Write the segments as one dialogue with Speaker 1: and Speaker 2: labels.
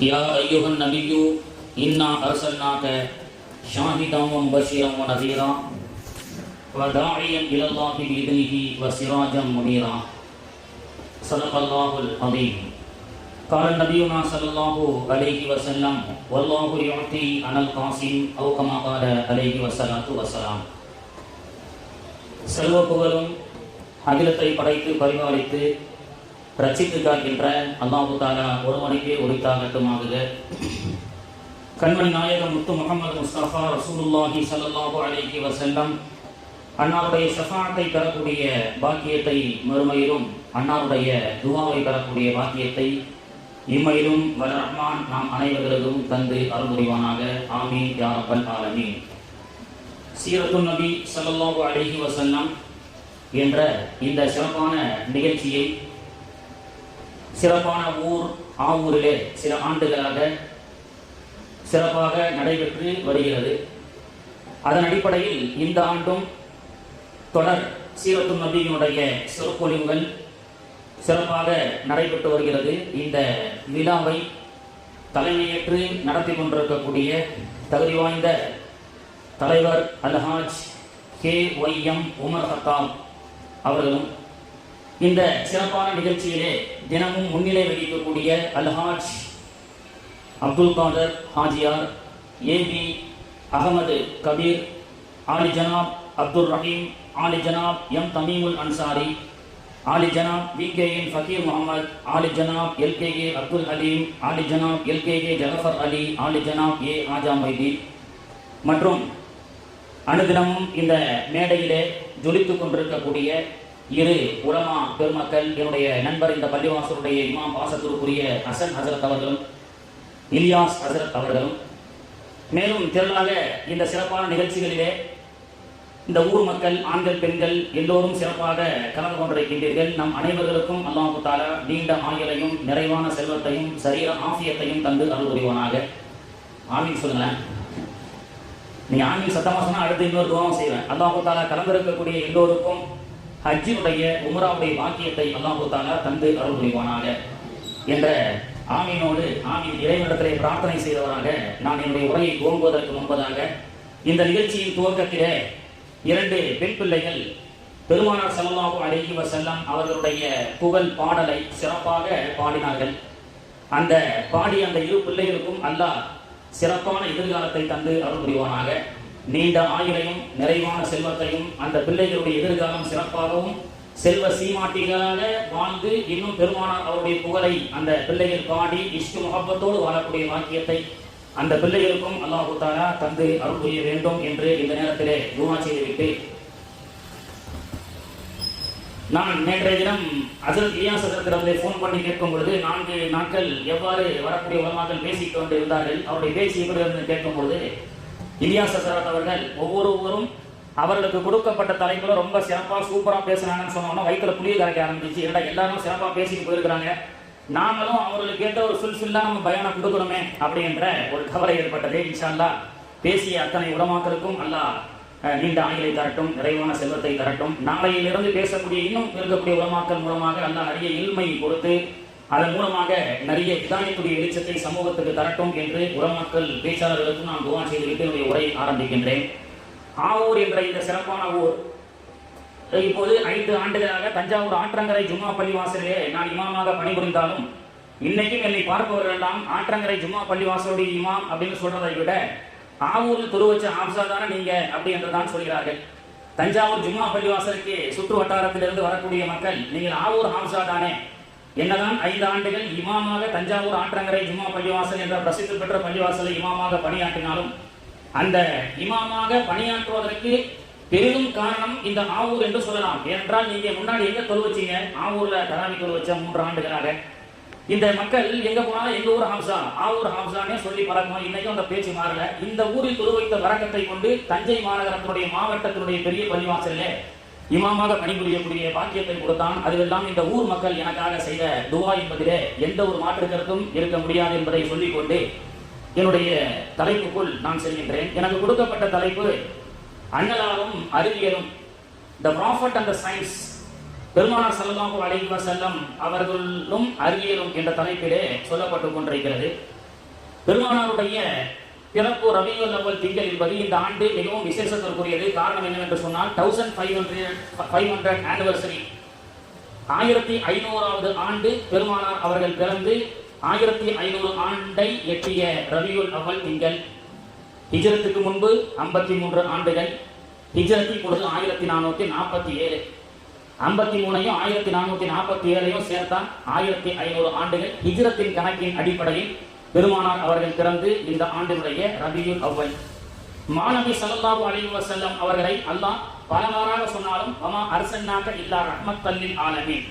Speaker 1: या अय्युहन नबिय्यु इन्ना अर्सलनाक शाहिदन व मुबश्शिरन व नज़ीरा व दाइयन इलल्लाहि बिइज़्निहि व सिराजन मुनीरा सदक़ल्लाहुल अज़ीम। क़ाल नबियुना सल्लल्लाहु अलैहि वसल्लम वल्लाहु युअती अनल क़ासिम औ कमा क़ाल अलैहि वस्सलातु वस्सलाम। सर्व புகழும் அகிலத்தை படைத்து பரிபாலித்து ரட்சித்து காக்கின்ற அல்லாஹு தஆலா ஒருவனுக்கே உரித்தாகட்டுமாக. கண்மணி நாயகம் முத்து முஹம்மது முஸ்தபா ரசூலுல்லாஹி ஸல்லல்லாஹு அலைஹி வஸல்லம் அன்னாருடைய ஷஃபாஅத்தை பெறக்கூடிய பாக்கியத்தை மறுமையிலும் அன்னாருடைய துஆவை பெறக்கூடிய பாக்கியத்தை இம்மையிலும் வல்ல ரஹ்மான் நாம் அனைவர்களுக்கும் தந்து அருள் புரிவானாக. ஆமீன் யா ரப்பல் ஆலமீன். சீரத்துன் நபி ஸல்லல்லாஹு அலைஹி வஸல்லம் என்ற இந்த சிறப்பான நிகழ்ச்சியை சிறப்பான ஆவூரிலே சில ஆண்டுகளாக சிறப்பாக நடைபெற்று வருகிறது. அதன் அடிப்படையில் இந்த ஆண்டும் தொடர் சீரத்து நபியினுடைய சிறப்பொழிவுகள் சிறப்பாக நடைபெற்று வருகிறது. இந்த விழாவை தலைமையேற்று நடத்தி கொண்டிருக்கக்கூடிய தகுதி வாய்ந்த தலைவர் அல்ஹாஜ் KYM உமர் ஹத்தாம் அவர்களும், இந்த சிறப்பான நிகழ்ச்சியிலே தினமும் முன்னிலை வகிக்கக்கூடிய அல்ஹாஜ் அப்துல் காதர் ஹாஜியார், AB அகமது கபீர், ஆலி ஜனாப் அப்துல் ரஹீம், ஆலி ஜனாப் M தமீமுல் அன்சாரி, ஆலி ஜனாப் VKN ஃபகீர் முகமது, ஆலி ஜனாப் LKK அப்துல் ஹலீம், ஆலி ஜனாப் LKK ஜஃபர் அலி, ஆலி ஜனாப் A ஆஜா மைதி மற்றும் அனுதினமும் இந்த மேடையிலே ஜொலித்துக் கொண்டிருக்கக்கூடிய இரு உலமா பெருமக்கள், என்னுடைய நண்பர் இந்த பள்ளிவாசலுடைய இமாம் பாசத்திற்குரிய ஹசன் ஹசரத் அவர்களும் இலியாஸ் ஹசரத் அவர்களும், மேலும் திரளாக இந்த சிறப்பான நிகழ்ச்சிகளிலே இந்த ஊர் மக்கள் ஆண்கள் பெண்கள் எல்லோரும் சிறப்பாக கலந்து கொண்டிருக்கின்றீர்கள். நம் அனைவர்களுக்கும் அல்லாஹு தஆலா நீண்ட ஆயுளையும் நிறைவான செல்வத்தையும் சரீர ஆஃபியத்தையும் தந்து அருள் புரிவானாக. ஆமீன் சொல்லுங்களேன். நீங்க ஆமீன் சத்தமா சொன்னா அடுத்து இன்னொரு துஆவும் செய்வேன். அல்லாஹு தஆலா கலந்திருக்கக்கூடிய எல்லோருக்கும் ஹஜ்ஜினுடைய உம்ராவுடைய பாக்கியத்தை அல்லாஹு தஆலா தந்து அருள் புரிவானாக என்ற ஆமீனோடு ஆமீன் இறைவனிடத்திலே பிரார்த்தனை செய்தவராக நான் என்னுடைய உரையை துவங்குவதற்கு முன்பதாக இந்த நிகழ்ச்சியின் துவக்கத்திலே இரண்டு பெண் பிள்ளைகள் பெருமானார் ஸல்லல்லாஹு அலைஹி வஸல்லம் அவர்களுடைய புகழ் பாடலை சிறப்பாக பாடினார்கள். அந்த பாடிய அந்த இரு பிள்ளைகளுக்கும் அல்லாஹ் சிறப்பான எதிர்காலத்தை தந்து அருள் புரிவானாக. நீண்ட ஆயுளையும் நிறைவான செல்வத்தையும், அந்த பிள்ளைகளுடைய எதிர்காலம் சிறப்பாகவும் செல்வ சீமாட்டிகளாக வாழ்ந்து இன்னும் பெருமானார் அவருடைய புகழை அந்த பிள்ளைகள் பாடி இஷ்கு முகப்பத்தோடு வாழக்கூடிய வாக்கியத்தை அந்த பிள்ளைகளுக்கும் அல்லாஹு தஆலா தந்து அருள் புரிய வேண்டும் என்று இந்த நேரத்திலே துஆ செய்துவிட்டு, நான் நேற்றைய தினம் ஹஜ்ரத் இலியாஸ் ஹஜ்ரத்திடத்திலே ஃபோன் பண்ணி கேட்கும் பொழுது 4 நாட்கள் எவ்வாறு வரக்கூடிய உலமாக்கள் பேசிக் கொண்டு இருந்தார்கள், அவருடைய பேசி எப்படி இருந்து கேட்கும் பொழுது இலியாஸ் ஹஜ்ரத் அவர்கள் ஒவ்வொருவரும் அவர்களுக்கு கொடுக்கப்பட்ட தலைப்புல ரொம்ப சிறப்பா சூப்பரா பேசுறாங்கன்னு சொன்னோம்னா வயிற்றுல புளிய கரைக்க ஆரம்பிச்சு. ஏன்னா எல்லாரும் சிறப்பா பேசிட்டு போயிருக்கிறாங்க, நாங்களும் அவர்களுக்கு ஏற்ற ஒரு ஃபுல்ஃபில்லா நம்ம பயானம் கொடுக்கணுமே அப்படின்ற ஒரு கவலை ஏற்பட்டது. இன்ஷா அல்லாஹ் பேசிய அத்தனை உலமாக்களுக்கும் அல்லாஹ் நீண்ட ஆயுளை தரட்டும், நிறைவான செல்வத்தை தரட்டும். நாளையிலிருந்து பேசக்கூடிய இன்னும் இருக்கக்கூடிய உலமாக்கள் மூலமாக அல்லாஹ் நிறைய இல்மை கொடுத்து அதன் மூலமாக நிறைய இதாயக்கூடிய வெளிச்சத்தை சமூகத்துக்கு தரட்டும் என்று உலமாக்கள் பேச்சாளர்களுக்கும் நான் துஆ செய்துவிட்டு என்னுடைய உரையை ஆரம்பிக்கின்றேன். ஆவூர் என்ற இந்த சிறப்பான ஊர் இப்போது 5 ஆண்டுகளாக தஞ்சாவூர் ஆற்றங்கரை ஜும்மா பள்ளிவாசலிலே நான் இமாமாக பணிபுரிந்தாலும் இன்னைக்கும் என்னை பார்ப்பவர்கள் எல்லாம் ஆற்றங்கரை ஜும்மா பள்ளிவாசலுடைய இமாம் அப்படின்னு சொல்றதை விட ஆவூரில் துரு வச்ச ஆப்சா தானே நீங்க அப்படி என்றுதான் சொல்கிறார்கள். தஞ்சாவூர் ஜும்மா பள்ளிவாசலுக்கு சுற்று வட்டாரத்திலிருந்து வரக்கூடிய மக்கள் நீங்கள் ஆவூர் ஆப்சா தானே, என்னதான் 5 ஆண்டுகள் இமாமாக தஞ்சாவூர் ஆற்றங்கரை ஜும்மா பள்ளிவாசல் என்ற பிரசித்தி பெற்ற பள்ளிவாசலை இமாமாக பணியாற்றினாலும் அந்த இமாமாக பணியாற்றுவதற்கு பெரிதும் காரணம் இந்த ஆவூர் என்று சொல்லலாம். ஏனென்றால் நீங்க முன்னாடி எங்க தொழு வச்சீங்க? ஆவூர்ல தராவி தொழு வச்ச 3 ஆண்டுகளாக. இந்த மக்கள் எங்க போனாலும் எங்க ஊர் ஹாம்சா, ஆவூர் ஹாம்சானே சொல்லி பழக்கம். இன்னைக்கும் அந்த பேச்சு மாறல. இந்த ஊரில் தொழு வைத்த வரக்கத்தை கொண்டு தஞ்சை மாநகரத்தினுடைய மாவட்டத்தினுடைய பெரிய பள்ளிவாசலிலே இமாமாக பணிபுரியக்கூடிய பாக்கியத்தை கொடுத்தான். அதுவெல்லாம் இந்த ஊர் மக்கள் எனக்காக செய்த துவா என்பதிலே எந்த ஒரு மாற்று கருத்தும் இருக்க முடியாது என்பதை சொல்லிக்கொண்டு என்னுடைய தலைப்புக்குள் நான் செல்கின்றேன். எனக்கு கொடுக்கப்பட்ட தலைப்பு அண்ணலாரும் அறிவியலும், த ப்ராஃபட் அண்ட் த சயின்ஸ், பெருமானார் ஸல்லல்லாஹு அலைஹி வஸல்லம் அவர்களும் அறிவியலும் என்ற தலைப்பிலே சொல்லப்பட்டுக் கொண்டிருக்கிறது. பெருமானாருடைய பிறப்பு ரபியுல் அவ்வல் திங்கள் என்பது இந்த ஆண்டு மிகவும் விசேஷத்திற்குரியது. காரணம் என்னவென்று சொன்னால் 1500 ஆனிவர்சரி, 1500வது ஆண்டு பெருமானார் அவர்கள் பிறந்து 1500 ஆண்டை எட்டிய ரபியுல் அவ்வல் திங்கள். ஹிஜ்ரத்துக்கு முன்பு 53 ஆண்டுகள், ஹிஜ்ரத் இப்பொழுது 1447, 53ஐயும் 1447ஐயும் சேர்த்தா 1500 ஆண்டுகள். ஹிஜ்ரத்தின் கணக்கின் அடிப்படையில் பெருமானார் அவர்கள் பிறந்து இந்த ஆண்டினுடைய ரபியுல் அவ்வல். மாநபி ஸல்லல்லாஹு அலைஹி வஸல்லம் அவர்களை அல்லாஹ் பலவாறாக சொன்னாலும் வமா அர்சல்னாக இல்லா ரஹ்மத்தல் லில் ஆலமீன்,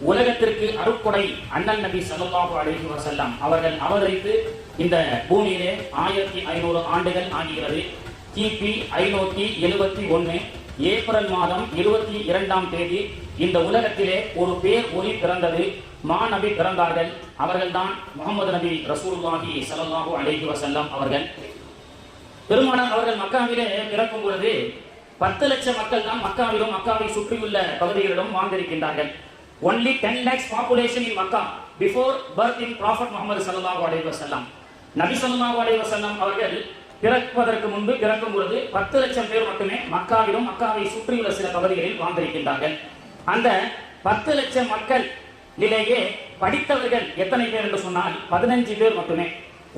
Speaker 1: உலகத்திற்கு அருட்கொடை அண்ணல் நபி ஸல்லல்லாஹு அலைஹி வஸல்லம் அவர்கள் அவதரித்து இந்த பூமியிலே 1500 ஆண்டுகள் ஆகிறது. கிபி 571 ஏப்ரல் மாதம் 22ஆம் தேதி இந்த உலகத்திலே ஒரு பேர் ஒளி பிறந்தது. மாநபி பிறந்தார்கள். அவர்கள்தான் முகமது நபி ரசூலுல்லாஹி ஸல்லல்லாஹு அலைஹி வஸல்லம் அவர்கள். பெருமானார் அவர்கள் மக்காவிலே பிறக்கும் பொழுது 10 லட்சம் மக்கள் தான் மக்காவிலும் மக்காவை சுற்றியுள்ள பகுதிகளிலும் வாழ்ந்திருக்கின்றார்கள். Only 10 lakhs population in Makkah before birth in Prophet Muhammad sallallahu alaihi wasallam. நபி ஸல்லல்லாஹு அலைஹி வஸல்லம் அவர்கள் பிறப்பதற்கு முன்பு பிறக்கும் பொழுது 10 லட்சம் பேர் மட்டுமே மக்காவிலும் மக்காவை சுற்றியுள்ள சில பகுதிகளில் வாழ்ந்திருக்கின்றார்கள். அந்த 10 லட்சம் மக்களிலேயே படித்தவர்கள் எத்தனை பேர் என்று சொன்னால் 15 பேர் மட்டுமே.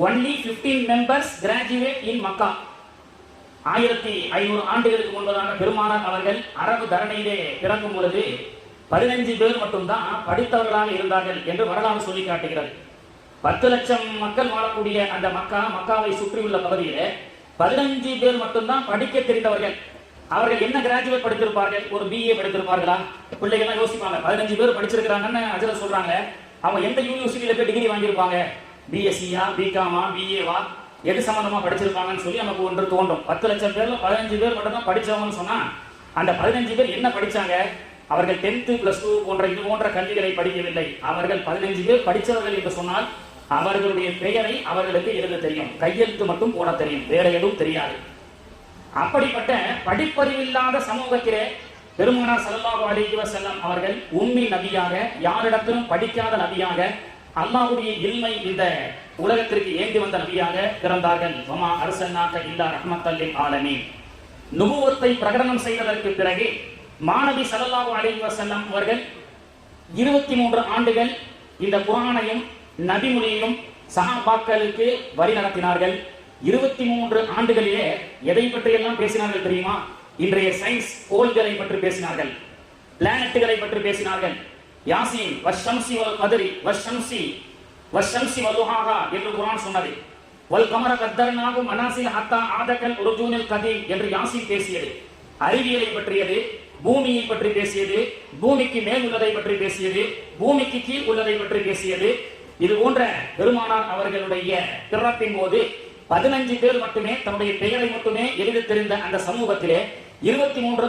Speaker 1: Only 15 members graduate in Makkah. 1500 ஆண்டுகளுக்கு முன்பதாக பெருமானார் அவர்கள் அரபு தரணியிலே பிறக்கும் பொழுது 15 பேர் மட்டும்தான் படித்தவர்களாக இருந்தார்கள் என்று வரலாறு சொல்லி காட்டுகிறது. 10 லட்சம் மக்கள் வாழக்கூடிய அந்த மக்காவை சுற்றியுள்ள பகுதியிலே 15 பேர் மட்டும்தான் படிக்க தெரிந்தவர்கள். அவர்கள் என்ன கிராஜுவேட் படித்திருப்பார்கள்? ஒரு BA படித்திருப்பார்களா? பிள்ளைகள்லாம் யோசிப்பாங்க. 15 பேர் படிச்சிருக்கிறாங்கன்னு அஜர சொல்றாங்க. அவங்க எந்த யூனிவர்சிட்டியில போய் டிகிரி வாங்கியிருப்பாங்க? BSc-யா, BCom-ஆ, BA-வா, எது சம்பந்தமா படிச்சிருப்பாங்கன்னு சொல்லி நமக்கு ஒன்று தோன்றும். 10 லட்சம் பேர்ல 15 பேர் மட்டும் தான் படிச்சவங்கன்னு சொன்னா அந்த 15 பேர் என்ன படிச்சாங்க? அவர்கள் 10th +2 போன்ற இது போன்ற கல்விகளை படிக்கவில்லை. அவர்கள் 15 பேர் படித்தவர்கள் என்று சொன்னால் அவர்களுடைய பெயரை அவர்களுக்கு எழுத தெரியும், கையெழுத்து மட்டும் போட தெரியும், வேற எதுவும் தெரியாது. அப்படிப்பட்ட படிப்பறிவில்லாத சமூகத்திலே பெருமானார் ஸல்லல்லாஹு அலைஹி வஸல்லம் அவர்கள் உம்மி நபியாக, யாரிடத்திலும் படிக்காத நபியாக, அல்லாஹ்வுடைய இல்மை இந்த உலகத்திற்கு ஏந்தி வந்த நபியாக பிறந்தார்கள். வமா அர்சல்னாக இல்லா ரஹ்மத்தல் லில் ஆலமீன். நுபுவத்தை பிரகடனம் செய்ததற்கு பிறகு மாநபி ஸல்லல்லாஹு அலைஹி வஸல்லம் அவர்கள் 23 ஆண்டுகள் இந்த குர்ஆனையும் நபிமொழியையும் சஹாபாக்களுக்கு வழி நடத்தினார்கள். 23 ஆண்டுகளிலே எதை பற்றி எல்லாம் பேசினார்கள் தெரியுமா? இன்றைய சயின்ஸ் கோள்களை பற்றி பேசினார்கள், பிளானட்டுகளை பற்றி பேசினார்கள். யாசீன் வஷ்ஷம்சி வல் கத்ரி வஷ்ஷம்சி வதுஹாஹா என்று குர்ஆன் சொன்னது. வல் கமர கத்தர்னாஹு மனாசில் ஹத்தா ஆதகல் உர்ஜூனில் கதீம் என்று யாசீன் பேசியது. அறிவியலை பற்றியது, பூமியை பற்றி பேசியது, பூமிக்கு மேல் உள்ளதை பற்றி பேசியது, பூமிக்கு கீழ் உள்ளதை பற்றி பேசியது. இது போன்ற பெருமானார் அவர்களுடைய பிறப்பின் போது 15 பேர் மட்டுமே தன்னுடைய பெயரை மட்டுமே எழுதி தெரிந்த அந்த சமூகத்திலே 23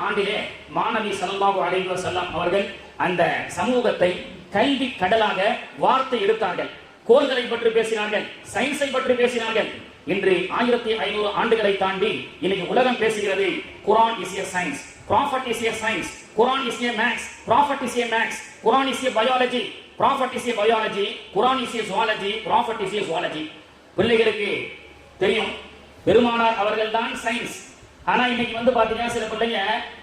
Speaker 1: ஆண்டிலே மாநபி ஸல்லல்லாஹு அலைஹி வஸல்லம் அவர்கள் அந்த சமூகத்தை கல்வி கடலாக வார்த்தை எடுத்தார்கள். கோள்களை பற்றி பேசினார்கள், சயின்ஸை பற்றி பேசினார்கள். இன்று 1500 ஆண்டுகளை தாண்டி இன்னைக்கு உலகம் பேசுகிறது. Quran is a science, prophet is a science, Quran is a maths, prophet is a maths, Quran is a biology, prophet is a biology, Quran is a zoology, prophet is a zoology. பிள்ளைகளுக்கு தெரியும் பெருமானார் அவர்கள் தான் science. ஆனா இன்னைக்கு பாத்தீங்கன்னா சில பிள்ளைங்க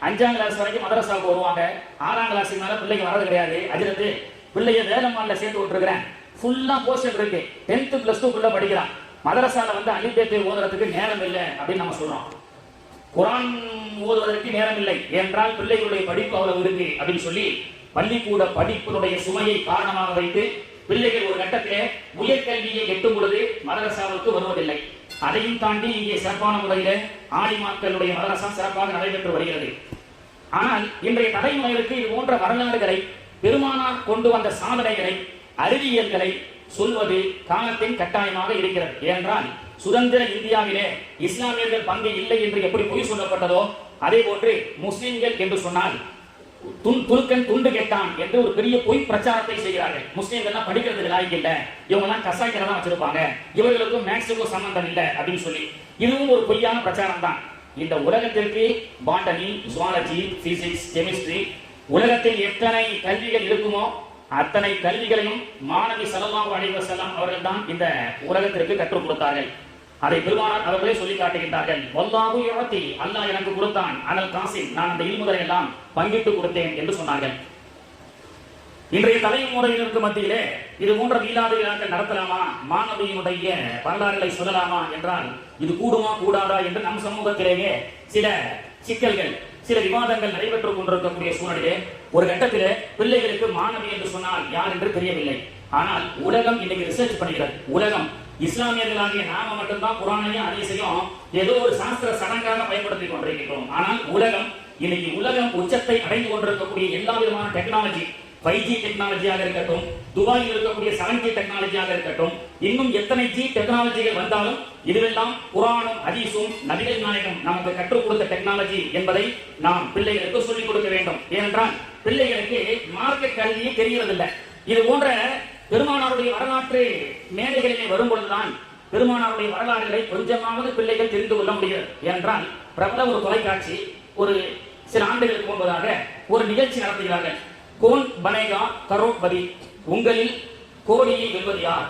Speaker 1: 5ஆம் கிளாஸ் வரைக்கும் மதரசாவுக்கு வருவாங்க, 6ஆம் கிளாஸுக்கு மேல பிள்ளைங்க வரது கிடையாது. அஜிரத்து பிள்ளைய வேலம்மான்ல சேர்த்து விட்டுருக்கிறேன், ஃபுல்லா போர்ஷன் இருக்கு, 10th +2 பிள்ளை படிக்கிறான். மதரசால அலிஃபே ஓதுறதுக்கு நேரம் இல்லை அப்படின்னு நம்ம சொல்றோம். குர்ஆன் ஓதுவதற்கு நேரம் இல்லை என்றால் பிள்ளைகளுடைய படிப்பு அவ்வளவு இருக்கு அப்படின்னு சொல்லி பள்ளிக்கூட படிப்பினுடைய சுமையை காரணமாக வைத்து பிள்ளைகள் ஒரு கட்டத்திலே உயர்கல்வியை எட்டும் பொழுது மதரசாவுக்கு வருவதில்லை. அதையும் தாண்டி இங்கே சிறப்பான முறையில ஆலிமாக்களுடைய மதரசா சிறப்பாக நடைபெற்று வருகிறது. ஆனால் இன்றைய தலைமுறைகளுக்கு இது போன்ற வரலாறுகளை, பெருமானார் கொண்டு வந்த சாதனைகளை, அறிவியல்களை சொல்வது காலத்தின் கட்டாயமாக இருக்கிறது. ஏனென்றால் சுதந்திர இந்தியாவிலே இஸ்லாமியர்கள் பங்கு இல்லை என்று எப்படி பொய் சொல்லப்பட்டதோ அதே போன்று முஸ்லிம்கள் என்று சொன்னால் துருக்கன் துண்டு கேட்டான் என்று ஒரு பெரிய பொய் பிரச்சாரத்தை செய்கிறார்கள். முஸ்லிம்கள் படிக்கிறதுக்கு லாய்க்கு இல்லை, இவங்க எல்லாம் கசாய்களை தான் வச்சிருப்பாங்க, இவர்களுக்கும் மேக்ஸுக்கும் சம்பந்தம் இல்லை அப்படின்னு சொல்லி இதுவும் ஒரு பொய்யான பிரச்சாரம் தான். இந்த உலகத்திற்கு பாட்டனி, ஜுவாலஜி, பிசிக்ஸ், கெமிஸ்ட்ரி, உலகத்தில் எத்தனை கல்விகள் இருக்குமோ அத்தனை கல்விகளையும் மாணவி ஸல்லல்லாஹு அலைஹி வஸல்லம் அவர்கள் தான் இந்த உலகத்திற்கு கற்றுக் கொடுத்தார்கள். அதை பெருமானார் அவர்களே சொல்லி காட்டுகின்றார்கள். வல்லாஹு யுஅதி, அல்லாஹ் எனக்கு கொடுத்தான், அனல் காசிம், நான் அந்த இல்முகளை எல்லாம் பங்கிட்டு கொடுத்தேன் என்று சொன்னார்கள். இன்றைய தலைமுறையினருக்கு மத்தியிலே இது போன்ற மீலாது விழாக்கள் நடத்தலாமா, மாணவியினுடைய வரலாறுகளை சொல்லலாமா என்றால் இது கூடுமா கூடாதா என்று நம் சமூகத்திலேயே சில சிக்கல்கள், சில விவாதங்கள் நடைபெற்றுக் கொண்டிருக்கக்கூடிய சூழலிலே ஒரு கட்டத்திலே பிள்ளைகளுக்கு மாணவி என்று சொன்னால் யார் என்று தெரியவில்லை. ஆனால் உலகம் இன்னைக்கு ரிசர்ச் பண்ணுகிறது. உலகம் இஸ்லாமியர்களாகிய நாம மட்டும்தான் குர்ஆனையும் ஹதீஸையும் ஏதோ ஒரு சாஸ்திர சடங்காக பயன்படுத்திக் கொண்டிருக்கிறோம். ஆனால் உலகம் உச்சத்தை அடைந்து கொண்டிருக்கக்கூடிய எல்லா விதமான டெக்னாலஜி, 5G டெக்னாலஜியாக இருக்கட்டும், துபாயில் இருக்கக்கூடிய 7G டெக்னாலஜியாக இருக்கட்டும், இன்னும் எத்தனை G டெக்னாலஜிகள் வந்தாலும் இதுவெல்லாம் குர்ஆனும் ஹதீஸும் நபிகள் நாயகம் நமக்கு கற்றுக் கொடுத்த டெக்னாலஜி என்பதை நாம் பிள்ளைகளுக்கு சொல்லிக் கொடுக்க வேண்டும். ஏனென்றால் பிள்ளைகளுக்கு மார்க்க கல்வியே தெரிகிறதில்லை. இது போன்ற பெருமானாருடைய வரலாற்று மேடைகளிலே வரும்பொழுதுதான் பெருமானாருடைய வரலாறுகளை கொஞ்சமாவது பிள்ளைகள் தெரிந்து கொள்ள முடிகிறது. ஏனென்றால் பிரபல ஒரு தொலைக்காட்சி ஒரு சில ஆண்டுகளுக்கு முன்பதாக ஒரு நிகழ்ச்சி நடத்துகிறார்கள். கோன் பனேகா கரோட்பதி, உங்களில் கோடியை வெல்வது யார்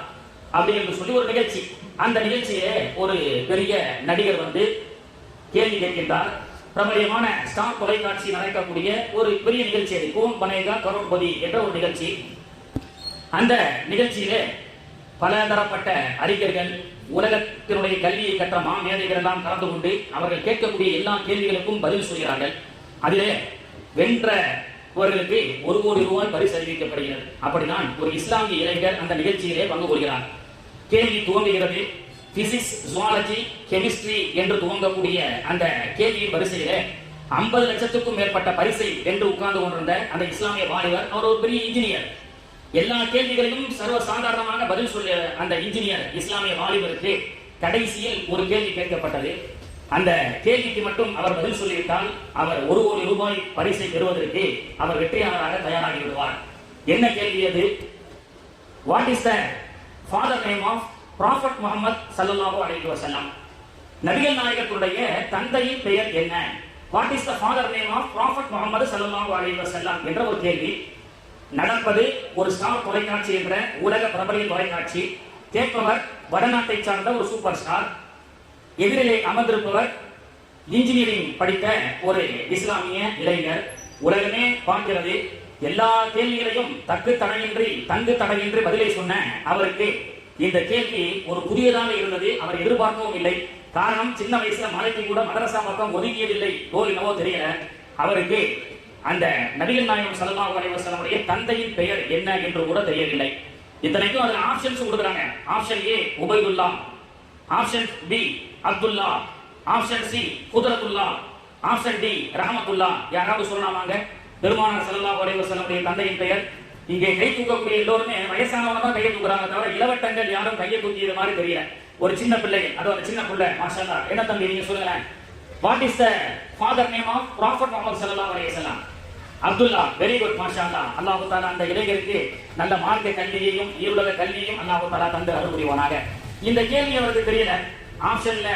Speaker 1: அப்படி என்று சொல்லி ஒரு நிகழ்ச்சி. அந்த நிகழ்ச்சியிலே ஒரு பெரிய நடிகர் வந்து கேள்வி கேட்கின்றார். பிரபலியமான ஸ்டார் தொலைக்காட்சி நடக்கக்கூடிய ஒரு பெரிய நிகழ்ச்சி அது, கோன் பனேகா கரோட்பதி என்ற ஒரு நிகழ்ச்சி. அந்த நிகழ்ச்சியிலே பல தரப்பட்ட அறிஞர்கள், உலகத்தினுடைய கல்வியை கற்ற மாமேதைகள் எல்லாம் கலந்து கொண்டு அவர்கள் கேட்கக்கூடிய எல்லா கேள்விகளுக்கும் பதில் சொல்கிறார்கள். அதிலே வென்றவர்களுக்கு 1 கோடி ரூபாய் பரிசு அறிவிக்கப்படுகிறது. அப்படிதான் ஒரு இஸ்லாமிய இளைஞர் அந்த நிகழ்ச்சியிலே பங்கு கொள்கிறார். கேள்வி துவங்குகிறது. பிசிக்ஸ், ஜுவாலஜி, கெமிஸ்ட்ரி என்று துவங்கக்கூடிய அந்த கேள்வியின் வரிசையிலே 50 லட்சத்துக்கும் மேற்பட்ட பரிசை என்று உட்கார்ந்து கொண்டிருந்த அந்த இஸ்லாமிய வாலிபர், அவர் ஒரு பெரிய இன்ஜினியர். எல்லா கேள்விகளையும் சர்வ சாதாரணமாக பதில் சொல்ல அந்த இன்ஜினியர் இஸ்லாமிய வாலிபருக்கு கடைசியில் ஒரு கேள்வி கேட்கப்பட்டது. அந்த கேள்விக்கு மட்டும் அவர் பதில் சொல்லிவிட்டால் அவர் 1 கோடி ரூபாய் பரிசை பெறுவதற்கு அவர் வெற்றியாளராக தயாராகி விடுவார். என்ன கேள்வி அது? What is the father name of prophet Muhammad ஸல்லல்லாஹு அலைஹி வஸல்லம்? நபிகள் நாயகத்துடைய தந்தையின் பெயர் என்ன? What is the father name of prophet Muhammad ஸல்லல்லாஹு அலைஹி வஸல்லம் என்ற ஒரு கேள்வி. நடப்பது ஒரு ஸ்டார் தொலைக்காட்சி என்ற உலக பிரபலிய தொலைக்காட்சி. கேட்பவர் வடநாட்டை சார்ந்த ஒரு சூப்பர் ஸ்டார். எதிரிலே அமர்ந்திருப்பவர் இன்ஜினியரிங் படித்த ஒரு இஸ்லாமிய இளைஞர். உலகமே பார்க்கிறது. எல்லா கேள்விகளையும் தங்கு தடையின்றி பதிலை சொன்ன அவருக்கு இந்த கேள்வி ஒரு புதியதாக இருந்தது. அவர் எதிர்பார்க்கவும் இல்லை. காரணம், சின்ன வயசுல மலைக்கு கூட மதரசா பக்கம் ஒதுங்கியதில்லை. என்னவோ தெரியல. அவருக்கு அந்த நபிகள் நாயகம் ஸல்லல்லாஹு அலைஹி வஸல்லம் தந்தையின் பெயர் என்ன என்று கூட தெரியவில்லை. இத்தனைக்கும் அதுல ஆப்ஷன்ஸ் கொடுக்குறாங்க. Option A Ubaidullah, option B Abdullah, option C Qudratullah, option D Rahmatullah. யாராவது சொல்லலாமாங்க பெருமானார் ஸல்லல்லாஹு அலைஹி வஸல்லம் தந்தையின் பெயர்? இங்கே கை தூக்கக்கூடிய எல்லோருமே வயசானவங்க தான் கையை தூக்குறாங்க, தவிர இளவட்டங்கள் யாரும் கையை தூக்கியது மாதிரி தெரியல. ஒரு சின்ன பிள்ளைகள், அது ஒரு சின்ன பிள்ளை, மாஷா அல்லாஹ். என்ன தம்பி நீங்க சொல்லுங்களேன். What is the father name of prophet Muhammad ஸல்லல்லாஹு அலைஹி வஸல்லம்? அப்துல்லா. வெரி குட், மாஷா அல்லாஹ். அல்லாஹ் தஆலா அந்த இளைஞருக்கு நல்ல மார்க்க கல்வியையும் ஈருலக கல்வியையும் அல்லாஹ் தஆலா தந்து அருள் புரிவானாக. இந்த கேள்வி அவருக்கு தெரியல. ஆப்ஷன்ல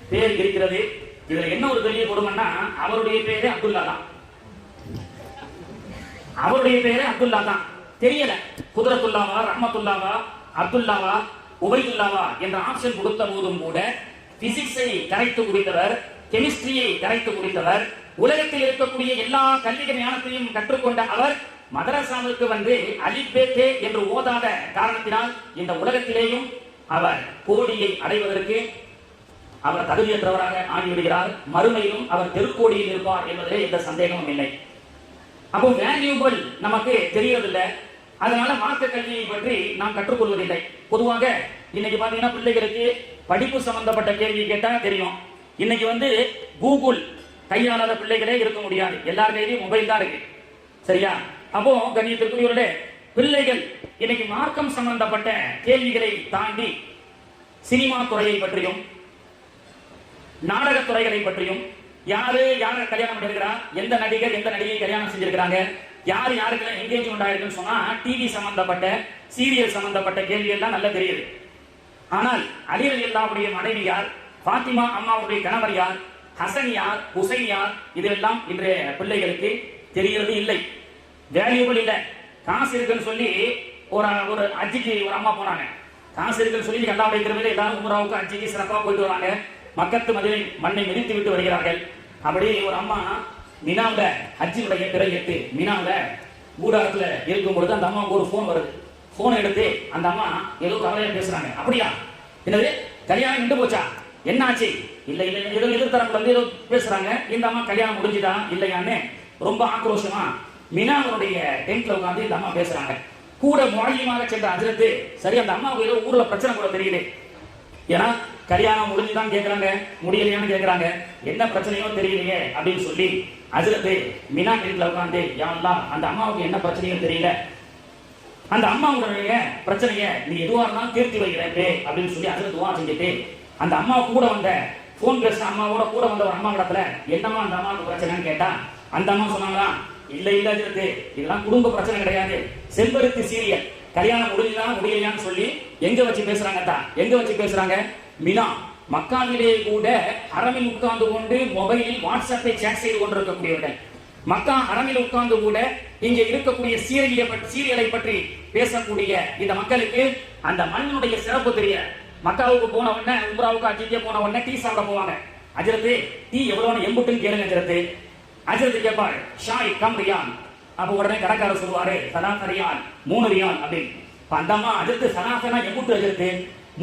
Speaker 1: பேர் இருக்கிறது. இதுல என்ன ஒரு பெரிய கொடுமைன்னா, அவருடைய பேரே அப்துல்லா தான். அவருடைய பேரே அப்துல்லா தான். தெரியல குத்ரத்துல்லாவா, ரஹ்மத்துல்லாவா, அப்துல்லாவா, உபைதுல்லாவா என்ற ஆப்ஷன் கொடுத்த போதும் கூட பிசிக்ஸை கரைத்து குடித்தவர், கெமிஸ்ட்ரியை கரைத்து குடித்தவர், உலகத்தில் இருக்கக்கூடிய எல்லா கல்வி ஞானத்தையும் கற்றுக்கொண்ட அவர் மதரசாவுக்கு வந்து அலிப் பே தே என்று ஓதாத காரணத்தினால் இந்த உலகத்திலேயும் அவர் கோடியை அடைவதற்கு அவர் தகுதியற்றவராக ஆகிவிடுகிறார். மறுமையிலும் அவர் தெருக்கோடியில் இருப்பார் என்பதிலே எந்த சந்தேகமும் இல்லை. அப்போ வேல்யூபிள் நமக்கு தெரியறதில்லை. அதனால மார்க்க கல்வியை பற்றி நாம் கற்றுக்கொள்வதில்லை. பொதுவாக இன்னைக்கு பாத்தீங்கன்னா பிள்ளைகளுக்கு படிப்பு சம்பந்தப்பட்ட கேள்வி கேட்டா தெரியும். இன்னைக்கு வந்து கூகுள் கையாளாத பிள்ளைகளே இருக்க முடியாது. எல்லார் கையிலும் மொபைல் தான் இருக்கு. சரியா? அப்போ கண்ணியத்திற்குரியவர்களே, பிள்ளைகள் இன்னைக்கு மார்க்கம் சம்பந்தப்பட்ட கேள்விகளை தாண்டி சினிமா துறையை பற்றியும் நாடக துறைகளை பற்றியும், யாரு யாரை கல்யாணம் பண்ணிருக்கிறா, எந்த நடிகர் எந்த நடிகை கல்யாணம் செஞ்சிருக்கிறாங்க, யார் யாருக்கு என்கேஜ்மெண்ட் ஆயிருக்குன்னு சொன்னா டிவி சம்பந்தப்பட்ட சீரியல் சம்பந்தப்பட்ட கேள்வி எல்லாம் நல்லா தெரியுது. ஆனால் அலி ரலியல்லாஹுடைய மனைவி யார், ஃபாத்திமா அம்மாவுடைய கணவர் யார், ஹசன் யார், ஹுசைன் யார், இதெல்லாம் இன்றைய பிள்ளைகளுக்கு தெரிகிறது இல்லை. வேல்யூபிள் இல்லை. காசு இருக்குன்னு சொல்லி ஒரு ஒரு அஜிக்கு ஒரு அம்மா போனாங்க. காசு இருக்குன்னு சொல்லி எல்லா வைக்கிறவங்க எல்லாரும் உமராவுக்கு அஜிக்கு சிறப்பாக போயிட்டு வராங்க. மக்கத்து மதிலை மண்ணை மிதித்து விட்டு வருகிறார்கள். அப்படி ஒரு அம்மா மினாவில் ஹஜ்ஜினுடைய பிறையிட்டு மினாவில் கூடாரத்தில் இருக்கும் பொழுது அந்த அம்மாவுக்கு ஒரு ஃபோன் வருது. ஃபோனை எடுத்து அந்த அம்மா ஏதோ கவலையாக பேசுறாங்க. அப்படியா, என்னது கல்யாணம் நின்று போச்சா, என்ன ஆச்சு? இல்லை இல்லை ஏதோ எதிர்த்தரப்புல இருந்து ஏதோ பேசுறாங்க. இந்த அம்மா கல்யாணம் முடிஞ்சுதா இல்லையான்னு ரொம்ப ஆக்ரோஷமா மினாவுடைய டென்ட்ல உட்காந்து இந்த அம்மா பேசுறாங்க. கூட முறையமாக சென்ற ஹஜ்ரத்து சரி அந்த அம்மாவுக்கு ஏதோ ஊர்ல பிரச்சனை கூட தெரியல. ஏன்னா கல்யாணம் முடிஞ்சுதான் கேட்கறாங்க, முடியலையான்னு கேட்கறாங்க, என்ன பிரச்சனையோ தெரியலையே அப்படின்னு சொல்லி ஹஜ்ரத்து மினா டென்ட்ல உட்காந்து யா அல்லாஹ் அந்த அம்மாவுக்கு என்ன பிரச்சனையோ தெரியல, அந்த அம்மாவுடைய பிரச்சனையை நீ எதுவா இருந்தாலும் தீர்த்து வைக்கிறேன் அப்படின்னு சொல்லி ஹஜ்ரத் துஆ செஞ்சுட்டு அந்த அம்மா கூட வந்த போன் பேசுற அம்மாவோட கூட வந்த ஒரு அம்மா இடத்துல என்னமா அந்த அம்மாவுக்கு பிரச்சனைன்னு கேட்டா அந்த அம்மா சொன்னாங்களா, இல்ல இல்ல ஹஜ்ரத் இதெல்லாம் குடும்ப பிரச்சனை கிடையாது, செம்பருத்தி சீரியல் கல்யாணம் முடிஞ்சுதான் முடியலையான்னு சொல்லி எங்க வச்சு பேசுறாங்க தான், எங்க வச்சு பேசுறாங்க? மினா மக்காவிலே கூட ஹரமில் உட்கார்ந்து கொண்டு மொபைலில் வாட்ஸ்அப்பை சேட் செய்து கொண்டிருக்கக்கூடியவர்கள், மக்கா ஹரமில் உட்கார்ந்து கூட இங்க இருக்கக்கூடிய சீரியலை பற்றி பேசக்கூடிய இந்த மக்களுக்கு அந்த மண்ணுடைய சிறப்பு தெரிய, மக்காவுக்கு போன உடனே உம்ராவுக்கு ஹஜ்ஜுக்கு போன உடனே டீ சாப்பிட போவாங்க. ஹஜ்ரத் டீ எவ்வளவு எம்புட்டுன்னு கேளுங்க ஹஜ்ரத். ஹஜ்ரத் கேட்பாரு ஷாய் கம் ரியால், அப்ப உடனே கடைக்காரர் சொல்லுவாரு சலாச ரியால் 3 ரியால் அப்படின்னு. அந்த அம்மா ஹஜ்ரத் சலாசனா எம்புட்டு ஹஜ்ரத்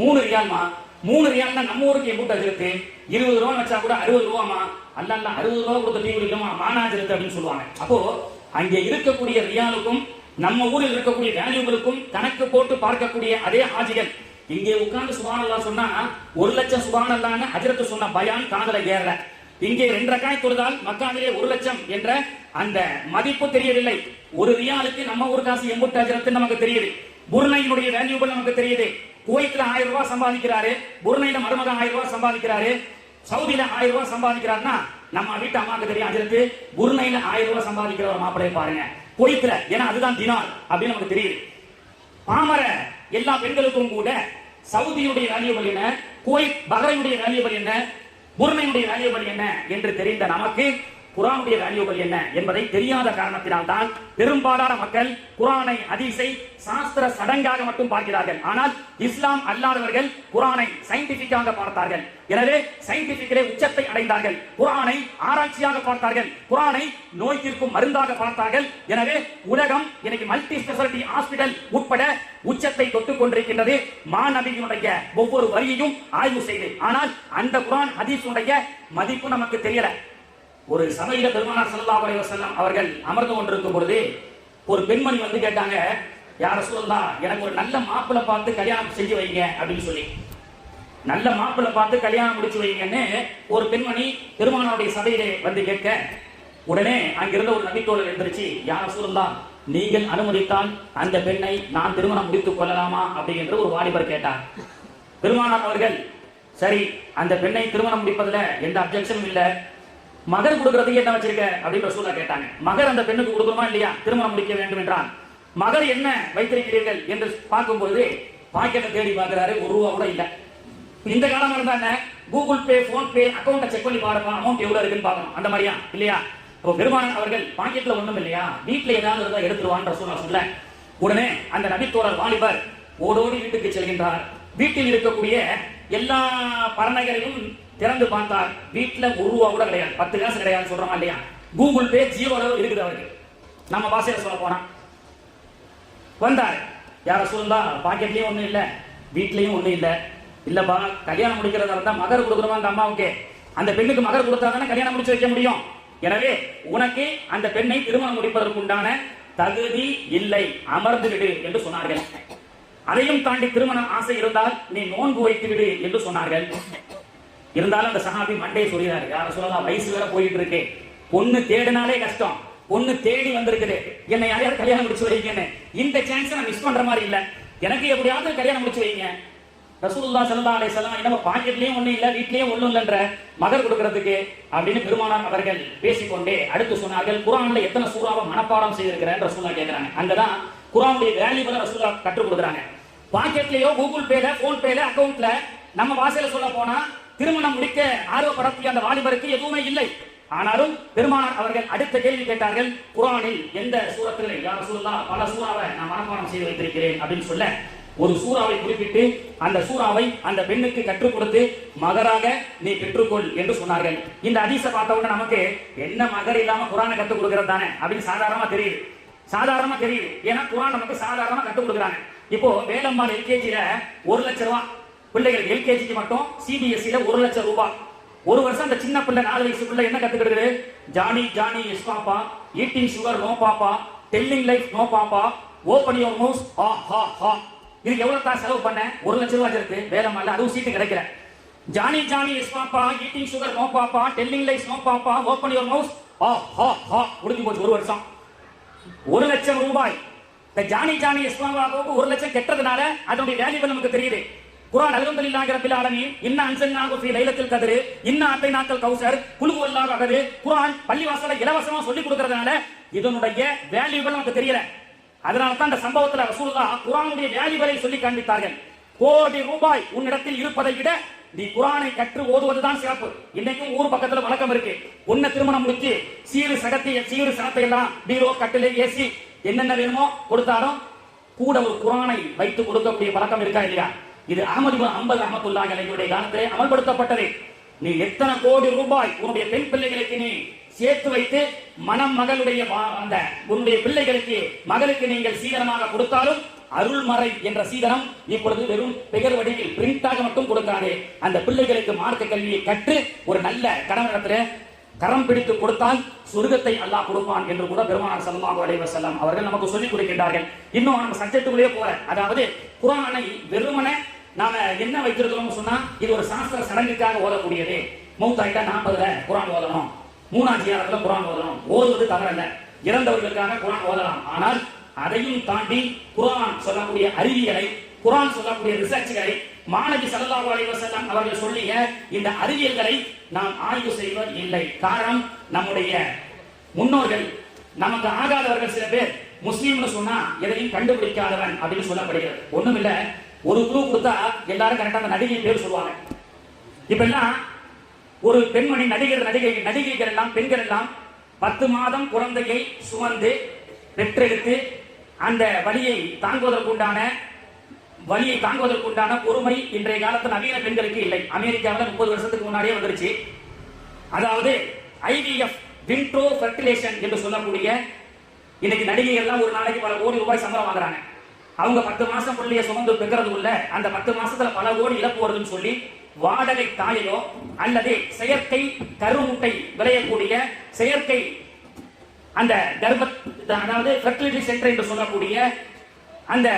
Speaker 1: 3 ரியால்மா, 3 ரியால்னா நம்ம ஊருக்கு எம்புட்டு ஹஜ்ரத் 20 ரூபா வச்சா கூட 60 ரூபாமா, அல்ல 60 ரூபா கொடுத்த டீ குடிக்கலாமா மானாஜரத் அப்படின்னு சொல்லுவாங்க. அப்போ அங்கே இருக்கக்கூடிய ரியாலுக்கும் நம்ம ஊரில் இருக்கக்கூடிய வேல்யூகளுக்கும் கணக்கு போட்டு பார்க்கக்கூடிய அதே ஹாஜிகள் இங்கே உட்கார்ந்து சுப்ஹானல்லாஹ் சொன்னா 1 லட்சம் சுப்ஹானல்லாஹ்னு ஹஜ்ரத் சொன்ன பயான் காதுல ஏறல. இங்கே 2 ரக்காய் தொழுதால் மக்காவிலே 1 லட்சம் என்ற அந்த மதிப்பு தெரியவில்லை. ஒரு ரியாலுக்கு நம்ம ஊர் காசு எம்புட்டு ஹஜ்ரத் நமக்கு தெரியுது. புருனையினுடைய வேல்யூபிள் நமக்கு தெரியுது. குவைத்ல 1000 ரூபாய் சம்பாதிக்கிறாரு, புருனையில மருமகன் 1000 ரூபாய் சம்பாதிக்கிறாரு, சவுதியில 1000 ரூபாய் சம்பாதிக்கிறாருன்னா நம்ம வீட்டு அம்மாக்கு தெரியும் ஹஜ்ரத் புருனையில 1000 ரூபாய் சம்பாதிக்கிற ஒரு மாப்பிளைய பாருங்க குவைத்ல, ஏன்னா அதுதான் தினார் அப்படின்னு நமக்கு தெரியுது. பாமர எல்லா பெண்களுக்கும் கூட சவுதியுடைய வேல்யூபிள் என்ன, குவைத் பஹ்ரைனுடைய வேல்யூபிள் என்ன, புருனையுடைய வேல்யூபிள் என்ன என்று தெரிந்த நமக்கு குர்ஆனுடைய வேல்யூபிள் என்ன என்பதை தெரியாத காரணத்தினால் தான் பெரும்பாலான மக்கள் குர்ஆனை ஹதீஸை சாஸ்திர சடங்காக மட்டும் பார்க்கிறார்கள். ஆனால் இஸ்லாம் அல்லாதவர்கள் குர்ஆனை சயின்டிபிக்காக பார்த்தார்கள். எனவே சயின்டிபிக்கிலே உச்சத்தை அடைந்தார்கள். குர்ஆனை ஆராய்ச்சியாக பார்த்தார்கள். குர்ஆனை நோய் தீர்க்கும் மருந்தாக பார்த்தார்கள். எனவே உலகம் இன்னைக்கு மல்டி ஸ்பெஷாலிட்டி ஹாஸ்பிடல் உட்பட உச்சத்தை தொட்டுக் கொண்டிருக்கின்றது மாநபியினுடைய ஒவ்வொரு வரியையும் ஆய்வு செய்து. ஆனால் அந்த குர்ஆன் ஹதீஸுடைய மதிப்பு நமக்கு தெரியல. ஒரு சபையில பெருமானார் ஸல்லல்லாஹு அலைஹி வஸல்லம் அவர்கள் அமர்ந்து கொண்டிருக்கும் பொழுது ஒரு பெண்மணி வந்து கேட்டாங்க, யா ரசூலல்லாஹ் எனக்கு ஒரு நல்ல மாப்பிள்ளை பார்த்து கல்யாணம் செஞ்சு வைங்க அப்படின்னு சொல்லி, நல்ல மாப்பிள்ளை பார்த்து கல்யாணம் முடிச்சு வைங்கன்னு ஒரு பெண்மணி பெருமானாருடைய சபையிலே வந்து கேட்க, உடனே அங்கிருந்த ஒரு நபித்தோழர் எழுந்திருச்சு, யா ரசூலல்லாஹ் நீங்கள் அனுமதித்தால் அந்த பெண்ணை நான் திருமணம் முடித்துக் கொள்ளலாமா அப்படிங்கிற ஒரு வாலிபர் கேட்டார். பெருமானார் அவர்கள் சரி அந்த பெண்ணை திருமணம் முடிப்பதுல எந்த அப்ஜெக்ஷனும் இல்லை, மகர் கொடுக்கறதுக்கு என்ன வச்சிருக்க அப்படின்னு ரசூலுல்லாஹ் கேட்டாங்க. மகர் அந்த பெண்ணுக்கு கொடுக்கணுமா இல்லையா, திருமணம் முடிக்க வேண்டும் என்றால் மகர் என்ன வைத்திருக்கிறீர்கள் என்று பார்க்கும்போது பாக்கெட்டை தேடி பார்க்கிறாரு, 1 ரூபா கூட இல்ல. இந்த காலம் இருந்தா என்ன, கூகுள் பே போன் பே அக்கௌண்ட்டை செக் பண்ணி பாருப்பா அமௌண்ட் எவ்வளவு இருக்குன்னு பார்க்கணும், அந்த மாதிரியா இல்லையா. இப்போ பெருமானார் அவர்கள் பாக்கெட்ல ஒண்ணும் இல்லையா, வீட்டுல ஏதாவது இருந்தா எடுத்துருவான்னு ரசூலுல்லாஹ் சொல்ல, உடனே அந்த நபித்தோழர் வாலிபர் ஓடோடி வீட்டுக்கு செல்கின்றார். வீட்டில் இருக்கக்கூடிய எல்லா பரணைகளையும் திறந்து பார்த்தார். வீட்டுல 1 ரூபா கூட கிடையாது, 10 காசு கிடையாது சொல்றோமா இல்லையா. கூகுள் பே 0 இருக்குது அவருக்கு. நம்ம பாஷையில சொல்ல போனா வந்தார், யார சொல்லுந்தா பாக்கெட்லயும் ஒண்ணும் இல்ல, வீட்லயும் ஒண்ணும் இல்ல. இல்லப்பா கல்யாணம் முடிக்கிறதா இருந்தா மகர் கொடுக்கணுமா அந்த அம்மாவுக்கு, அந்த பெண்ணுக்கு மகர் கொடுத்தா தானே கல்யாணம் முடிச்சு வைக்க முடியும். எனவே உனக்கு அந்த பெண்ணை திருமணம் முடிப்பதற்கு உண்டான தகுதி இல்லை, அமர்ந்து விடு என்று சொன்னார்கள். அதையும் தாண்டி திருமணம் ஆசை இருந்தால் நீ நோன்பு வைத்து விடு என்று சொன்னார்கள். இருந்தாலும் அந்த சஹாபி மண்டே சொல்கிறாரு, யார சொல்லலாம் வயசு வேற போயிட்டு இருக்கு, பொண்ணு தேடினாலே கஷ்டம், பொண்ணு தேடி வந்திருக்குது, என்னை யாரையாவது கல்யாணம் முடிச்சு வைங்கன்னு. இந்த சான்ஸ் நான் மிஸ் பண்ற மாதிரி இல்ல, எனக்கு எப்படியாவது கல்யாணம் முடிச்சு வைங்க. ரசூலுல்லாஹ் ஸல்லல்லாஹு அலைஹி வஸல்லம் நம்ம பாக்கெட்லயும் ஒண்ணும் இல்ல, வீட்லயும் ஒண்ணும் இல்லன்ற மகர் கொடுக்கிறதுக்கு அப்படின்னு பெருமானார் அவர்கள் பேசிக்கொண்டே அடுத்து சொன்னார்கள், குர்ஆன்ல எத்தனை சூறாவை மனப்பாடம் செய்திருக்கிறேன்னு ரசூலுல்லாஹ் கேட்கிறாங்க. அங்கதான் குர்ஆனுடைய வேல்யூவை ரசூலுல்லாஹ் கற்றுக் கொடுக்குறாங்க. பாக்கெட்லயோ கூகுள் பேல போன் பேல அக்கவுண்ட்ல நம்ம வாசையில சொல்ல போனா திருமணம் முடிக்க ஆர்வப்படக்கூடிய அந்த வாலிபருக்கு எதுவுமே இல்லை. ஆனாலும் பெருமானார் அவர்கள் அடுத்த கேள்வி கேட்டார்கள், குர்ஆனில் எந்த சூரத்திலே யா ரசூலுல்லாஹ் பல சூறாவை நான் மனப்பாடம் செய்து வைத்திருக்கிறேன் அப்படின்னு சொல்ல ஒரு சூறாவை குறிப்பிட்டு அந்த சூறாவை அந்த பெண்ணுக்கு கற்றுக் கொடுத்து மகராக நீ பெற்றுக்கொள் என்று சொன்னார்கள். இந்த ஹதீஸை பார்த்த உடனே நமக்கு என்ன மகர் இல்லாம குர்ஆனை கற்றுக் கொடுக்கிறது தானே அப்படின்னு சாதாரணமா தெரியுது. ஏன்னா குர்ஆன் நமக்கு சாதாரணமா கற்றுக் கொடுக்குறாங்க. இப்போ வேலம்மாள் எல்கேஜில 1 லட்சம் ரூபாய் பிள்ளைகளுக்கு எல்கேஜிக்கு மட்டும் சிபிஎஸ்சில 1 லட்சம் ரூபாய். ஒரு வருஷம் அந்த சின்ன பிள்ளை 4 வயசு பிள்ளை என்ன கத்துக்கிறது? Johny Johny yes papa, eating sugar no papa, telling life no papa, open your mouth ha ha ஹா. இதுக்கு எவ்வளவு தான் செலவு பண்ண? 1 லட்சம் ரூபாய் இருக்கு வேலம்மாள்ல, அதுவும் சீட்டு கிடைக்கல. Johny Johny yes papa, eating sugar no papa, telling life no papa, open your mouth ha ha ஹா. முடிஞ்சு போச்சு ஒரு வருஷம். 1 லட்சம் ரூபாய். இந்த ஜானி ஜானி எஸ் பாப்பாவுக்கு 1 லட்சம் கெட்டதுனால அதனுடைய வேல்யூ நமக்கு தெரியுது. குர்ஆன் அல்ஹம்துலில்லாஹி ரப்பில் ஆலமீன் இன்னா அன்ஸல்னாஹு ஃபீ லைலத்தில் கத்ர் இன்னா அத்தைனாக்கல் கௌசர் குல் ஹுவல்லாஹு அஹத். குர்ஆன் பள்ளிவாசல்ல இலவசமா சொல்லி கொடுக்கிறதுனால இதனுடைய வேல்யூகள் நமக்கு தெரியல. அதனால தான் அந்த சம்பவத்துல ரசூலுல்லாஹ் குர்ஆனுடைய வேல்யூகளை சொல்லி காண்பித்தார்கள். கோடி ரூபாய் உன்னிடத்தில் இருப்பதை விட நீ குர்ஆனை கற்று ஓதுவதுதான் சிறப்பு. இன்னைக்கும் ஊர் பக்கத்துல வழக்கம் இருக்கு. ஒன்ன திருமணம் முடிச்சு சீரு சனத்தை எல்லாம் பீரோ கட்டில் ஏசி என்னென்ன வேணுமோ கொடுத்தாலும் கூட ஒரு குர்ஆனை வைத்து கொடுக்கக்கூடிய பழக்கம் இருக்கா இல்லையா? இது அஹ்மது இப்னு ஹம்பல் ரஹ்மத்துல்லாஹி அலைஹியுடைய காலத்திலே அமல்படுத்தப்பட்டது. நீ எத்தனை கோடி ரூபாய் உன்னுடைய பெண் பிள்ளைகளுக்கு நீ சேர்த்து வைத்து மகளுடைய அந்த உன்னுடைய பிள்ளைகளுக்கு மகளுக்கு நீங்கள் சீதனமாக கொடுத்தாலும் அருள்மறை என்ற சீதனம் இப்பொழுது வெறும் பெயர் வடிவில் பிரிண்டாக மட்டும் கொடுக்காது. அந்த பிள்ளைகளுக்கு மார்க்க கல்வியை கற்று ஒரு நல்ல கணவனிடத்துல கரம் பிடித்து கொடுத்தால் சொர்க்கத்தை அல்லாஹ் கொடுப்பான் என்று கூட பெருமானார் ஸல்லல்லாஹு அலைஹி வஸல்லம் அவர்கள் நமக்கு சொல்லிக் கொடுக்கின்றார்கள். இன்னும் நம்ம சப்ஜெக்டுக்குள்ளே போற, அதாவது குர்ஆனை வெறுமனே நாம என்ன வைத்திருக்கிறோம் சொன்னா இது ஒரு சாஸ்திர சடங்குக்காக ஓதக்கூடியது. மௌத்தாயிட்டா 40ல குர்ஆன் ஓதணும், 3ஆம் ஜியாரத்துல குர்ஆன் ஓதணும், ஓதுவது தவறல்ல, இறந்தவர்களுக்காக குர்ஆன் ஓதலாம். ஆனால் அதையும் தாண்டி குர்ஆன் சொல்லக்கூடிய அறிவியலை, குர்ஆன் சொல்லக்கூடிய ரிசர்ச்களை, மாநபி ஸல்லல்லாஹு அலைஹி வஸல்லம் அவர்கள் சொல்லிய இந்த அறிவியல்களை நாம் ஆய்வு செய்வது இல்லை. காரணம், நம்முடைய முன்னோர்கள் நமக்கு ஆகாதவர்கள் சில பேர் முஸ்லீம்னு சொன்னா எதையும் கண்டுபிடிக்காதவன் அப்படின்னு சொல்லப்படுகிறது. ஒண்ணும் இல்ல, ஒரு குழு கொடுத்தா எல்லாரும் கரெக்டா அந்த நடிகை பேர் சொல்லுவாங்க. இப்ப எல்லாம் ஒரு பெண்மணி நடிகைகள் எல்லாம் பெண்கள் எல்லாம் 10 மாதம் குழந்தையை சுமந்து பெற்றெடுத்து அந்த வலியை தாங்குவதற்குண்டான பொறுமை இன்றைய காலத்து நவீன பெண்களுக்கு இல்லை. அமெரிக்காவில் 30 வருஷத்துக்கு முன்னாடியே வந்துருச்சு. அதாவது ஐவிஎஃப் வின்ட்ரோ ஃபெர்டிலேஷன் என்று சொல்லக்கூடிய இன்னைக்கு நடிகைகள் எல்லாம் ஒரு நாளைக்கு பல கோடி ரூபாய் சம்பளம் வாங்குறாங்க. அவங்க 10 மாசம் பிள்ளைய சுமந்து பெக்கிறதுக்குள்ள அந்த 10 மாசத்துல பல கோடி இழப்பு வருதுன்னு சொல்லி வாடகை தாயையோ அல்லது செயற்கை கருமுட்டை விளையக்கூடிய செயற்கை அந்த அதாவது ஃபெர்டிலிட்டி சென்டர் என்று சொல்லக்கூடிய அந்த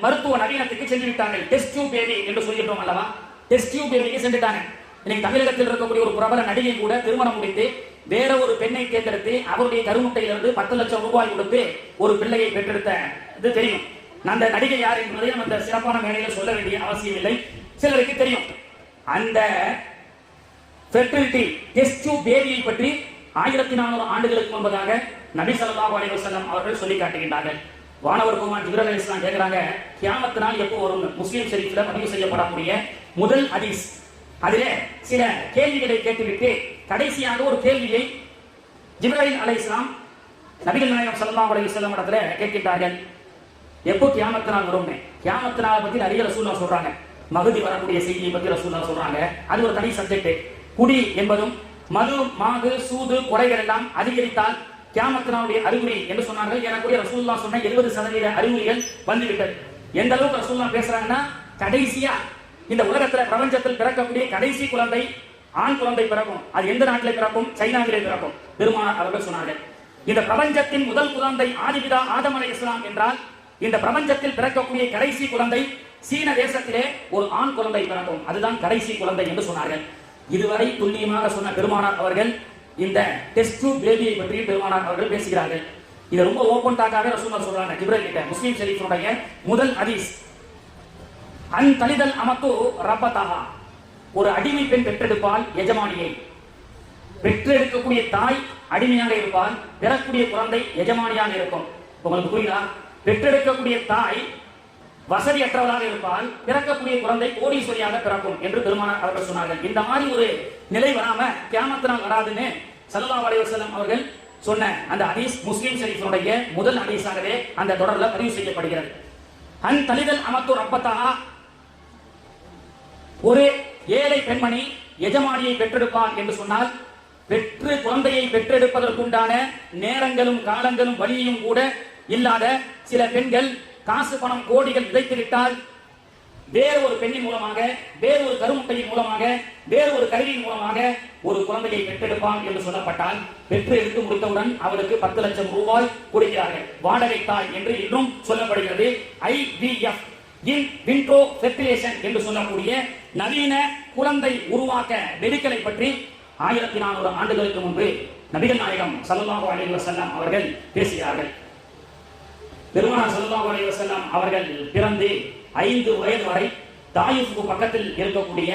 Speaker 1: மருத்துவ நவீனத்துக்கு சென்று விட்டாங்க. டெஸ்ட் டியூப் பேபி என்று சொல்லிட்டோம் அல்லவா? டெஸ்ட் டியூப் பேபிக்கு சென்றுட்டாங்க. இன்னைக்கு தமிழகத்தில் இருக்கக்கூடிய ஒரு பிரபல நடிகை கூட திருமணம் முடித்து வேற ஒரு பெண்ணை தேர்ந்தெடுத்து அவருடைய கருமுட்டையிலிருந்து 10 லட்சம் ரூபாய் கொடுத்து ஒரு பிள்ளையை பெற்றெடுத்த இது தெரியும். அந்த நடிகை யார் என்பதை நம்ம இந்த சிறப்பான மேடையில் சொல்ல வேண்டிய அவசியம் இல்லை, சிலருக்கு தெரியும். அந்த ஃபெர்டிலிட்டி டெஸ்ட் டியூப் பேபியை பற்றி 1400 ஆண்டுகளுக்கு முன்பதாக நபி ஸல்லல்லாஹு அலைஹி வஸல்லம் அவர்கள் சொல்லி காட்டுகின்றார்கள். வானவர் குமார் ஜிப்ரீல் அலைஹிஸ்ஸலாம் கேக்குறாங்க, கியாமத் நாள் எப்போ வரும்? முஸ்லிம் ஷரீஃப்ல பதிவு செய்யப்படக்கூடிய முதல் ஹதீஸ். அதிலே சில கேள்விகளை கேட்டுவிட்டு கடைசியாக ஒரு கேள்வியை ஜிப்ரீல் அலைஹிஸ்ஸலாம் நபிகள் நாயகம் ஸல்லல்லாஹு அலைஹி வஸல்லம் இடத்துல கேட்கின்றார்கள். எப்போ கியாமத் நாள் வரும்னு. கியாமத் நாளை பத்தி நிறைய ரசூலுல்லாஹ் சொல்றாங்க. மகதி வரக்கூடிய செய்தியை பத்தி ரசூலுல்லாஹ் சொல்றாங்க. அது ஒரு தனி சப்ஜெக்ட். குடி என்பதும் மது மாகு சூது கொலைகள் எல்லாம் அதிகரித்தால் கியாமத் நாளுடைய அறிகுறி என்று சொன்னார்கள். எனக்குரிய ரசூலுல்லாஹ் சொன்ன 70% அறிகுறிகள் வந்துவிட்டது. எந்த அளவுக்கு ரசூலுல்லாஹ் பேசுறாங்கன்னா, கடைசியா இந்த உலகத்துல பிரபஞ்சத்தில் பிறக்கக்கூடிய கடைசி குழந்தை ஆண் குழந்தை பிறக்கும். அது எந்த நாட்டிலே பிறக்கும்? சைனாவிலே பிறக்கும். பெருமானார் அவர்கள் சொன்னார்கள், இந்த பிரபஞ்சத்தின் முதல் குழந்தை ஆதிபிதா ஆதம் அலைஹிஸ்ஸலாம் என்றால் இந்த பிரபஞ்சத்தில் பிறக்கக்கூடிய கடைசி குழந்தை சீன தேசத்திலே ஒரு ஆண் குழந்தை பிறக்கும். அதுதான் கடைசி குழந்தை என்று சொன்னார்கள். இதுவரை துல்லியமாக சொன்ன பெருமானார் அவர்கள் இந்த டெஸ்ட் டியூப் பேபியை பற்றி பெருமானார் அவர்கள் பேசுகிறார்கள். இதை ரொம்ப ஓபன் டாக்காக ரசூலுல்லாஹ் சொல்றாங்க ஜிப்ரீல் கிட்ட. முஸ்லிம் ஷரீஃபுடைய முதல் ஹதீஸ், அன் தலிதல் அமத்து ரப்பதஹா, ஒரு அடிமை பெண் பெற்றெடுப்பால் எஜமானியை. பெற்றெடுக்கக்கூடிய தாய் அடிமையாக இருப்பால், பிறக்கூடிய குழந்தை எஜமானியாக இருக்கும். உங்களுக்கு புரியுதா? பெற்றெடுக்கக்கூடிய தாய் வசதியற்றவராக இருப்பால், பிறக்கக்கூடிய குழந்தை கோடீஸ்வரியாக பிறக்கும் என்று பெருமானார் அவர்கள் சொன்னார்கள். இந்த மாதிரி ஒரு நிலை வராம கியாமத் நாள் வராதுன்னு ஸல்லல்லாஹு அலைஹி வஸல்லம் அவர்கள் சொன்ன அந்த ஹதீஸ் முஸ்லிம் ஷரீஃபினுடைய முதல் ஹதீஸாகவே அந்த தொடர்ல பதிவு செய்யப்படுகிறது. அன் தலிதல் அமத்து ரப்பத்தஹா, ஒரு ஏழை பெண்மணி எஜமானியை பெற்றெடுப்பான் என்று சொன்னால், பெற்று குழந்தையை பெற்றெடுப்பதற்குண்டான நேரங்களும் காலங்களும் வழியும் கூட இல்லாத சில பெண்கள் காசு பணம் கோடிகள் விதைத்துவிட்டால் வேறு ஒரு பெண்ணின் மூலமாக, வேறு ஒரு கருமுட்டையின் மூலமாக, வேறு ஒரு கருவியின் மூலமாக ஒரு குழந்தையை பெற்றெடுப்பான் என்று சொல்லப்பட்டால், பெற்று எடுத்து முடித்தவுடன் அவருக்கு 10 லட்சம் ரூபாய் கொடுக்கிறார்கள். வாடகை தாய் என்று இன்றும் சொல்லப்படுகிறது. IVF, இன் விட்ரோ ஃபெர்டிலேஷன் என்று சொல்லக்கூடிய நவீன குழந்தை உருவாக்க மெடிக்கலை பற்றி 1400 ஆண்டுகளுக்கு முன்பு நபிகள் நாயகம் ஸல்லல்லாஹு அலைஹி வஸல்லம் அவர்கள் பேசுகிறார்கள். பெருமானார் ஸல்லல்லாஹு அலைஹி வஸல்லம் அவர்கள் பிறந்து 5 வயது வரை தாயிஃபுக்கு பக்கத்தில் இருக்கக்கூடிய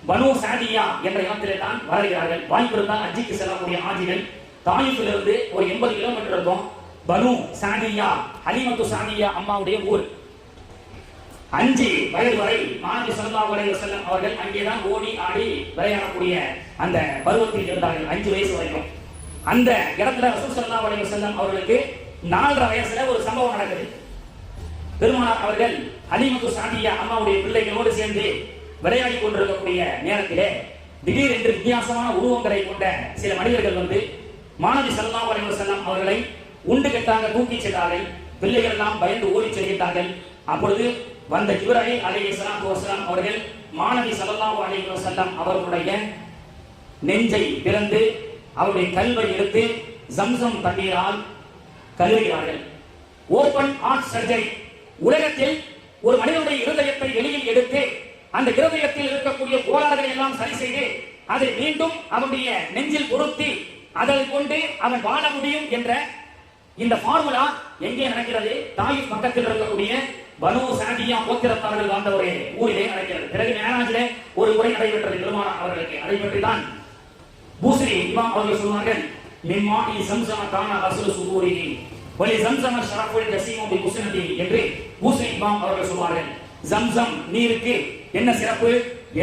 Speaker 1: பனு சாதியா என்ற இடத்திலே தான் வளர்கிறார்கள். வாய்ப்பு இருந்தால் ஹஜ்ஜிக்கு செல்லக்கூடிய ஆஜிகள் தாயிஃபிலிருந்து ஒரு 80 கிலோமீட்டர் இருக்கும். பனு சாதியா, ஹலீமத்து சாதியா அம்மாவுடைய ஊர். 5 வயது வரை மாநபி ஸல்லல்லாஹு அலைஹி வஸல்லம் அவர்கள் அங்கேதான் ஓடி ஆடி விளையாடக்கூடிய அந்த பருவத்தில் இருந்தார்கள். 5 வயசு வரைக்கும் அந்த இடத்துல ரசூல் ஸல்லல்லாஹு அலைஹி வஸல்லம் அவர்களுக்கு 4.5 வயசுல ஒரு சம்பவம் நடக்குது. பெருமானார் அவர்கள் ஹலீமத்து சாதியா அம்மாவுடைய பிள்ளைகளோடு சேர்ந்து விளையாடி கொண்டிருக்கக்கூடிய நேரத்திலே திடீரென்று வித்தியாசமான உருவங்களை கொண்ட சில மனிதர்கள் வந்து மாநபி ஸல்லல்லாஹு அலைஹி வஸல்லம் அவர்களை உண்டு கட்டாக தூக்கி சென்றார்கள். பிள்ளைகள் எல்லாம் பயந்து ஓடி செல்கிறார்கள். அப்பொழுது வந்த ஜிப்ரீல் அலைஹிஸ்ஸலாத்து வஸலாம் அவர்கள் மாநபி ஸல்லல்லாஹு அலைஹி வஸல்லம் அவர்களுடைய நெஞ்சை பிளந்து அவருடைய கல்வை எடுத்து ஜம்சம் தண்ணீரால் கழுவுகிறார்கள். Open heart surgery. உலகத்தில் ஒரு மனிதனுடைய இருதயத்தை வெளியில் எடுத்து அந்த இருதயத்தில் இருக்கக்கூடிய கோளாறுகளை எல்லாம் சரி செய்து அதை மீண்டும் அவனுடைய நெஞ்சில் பொருத்தி அதை கொண்டு அவன் வாழ முடியும் என்ற இந்த ஃபார்முலா எங்கே நடக்கிறது? தாயிஃப் பக்கத்தில் இருக்கக்கூடிய பனு சாதியா கோத்திரத்தார்கள் வாழ்ந்த ஒரு ஊரிலே நடக்கிறது. பிறகு மேராஜிலே ஒரு முறை நடைபெற்றது பெருமானார் அவர்களுக்கு. அதை பற்றி தான் பூஸ்ரி இமாம் அவர்கள் சொன்னார்கள், மிம்மாஇ ஸம்ஸம கான அஸ்லு சுதூரிஹி வலி ஸம்ஸம ஷரஃபுல் ஜஸீமு பி முஸ்னதி என்று பூஸ்ரி இமாம் அவர்கள் சொல்வார்கள். ஜம்சம் நீருக்கு என்ன சிறப்பு?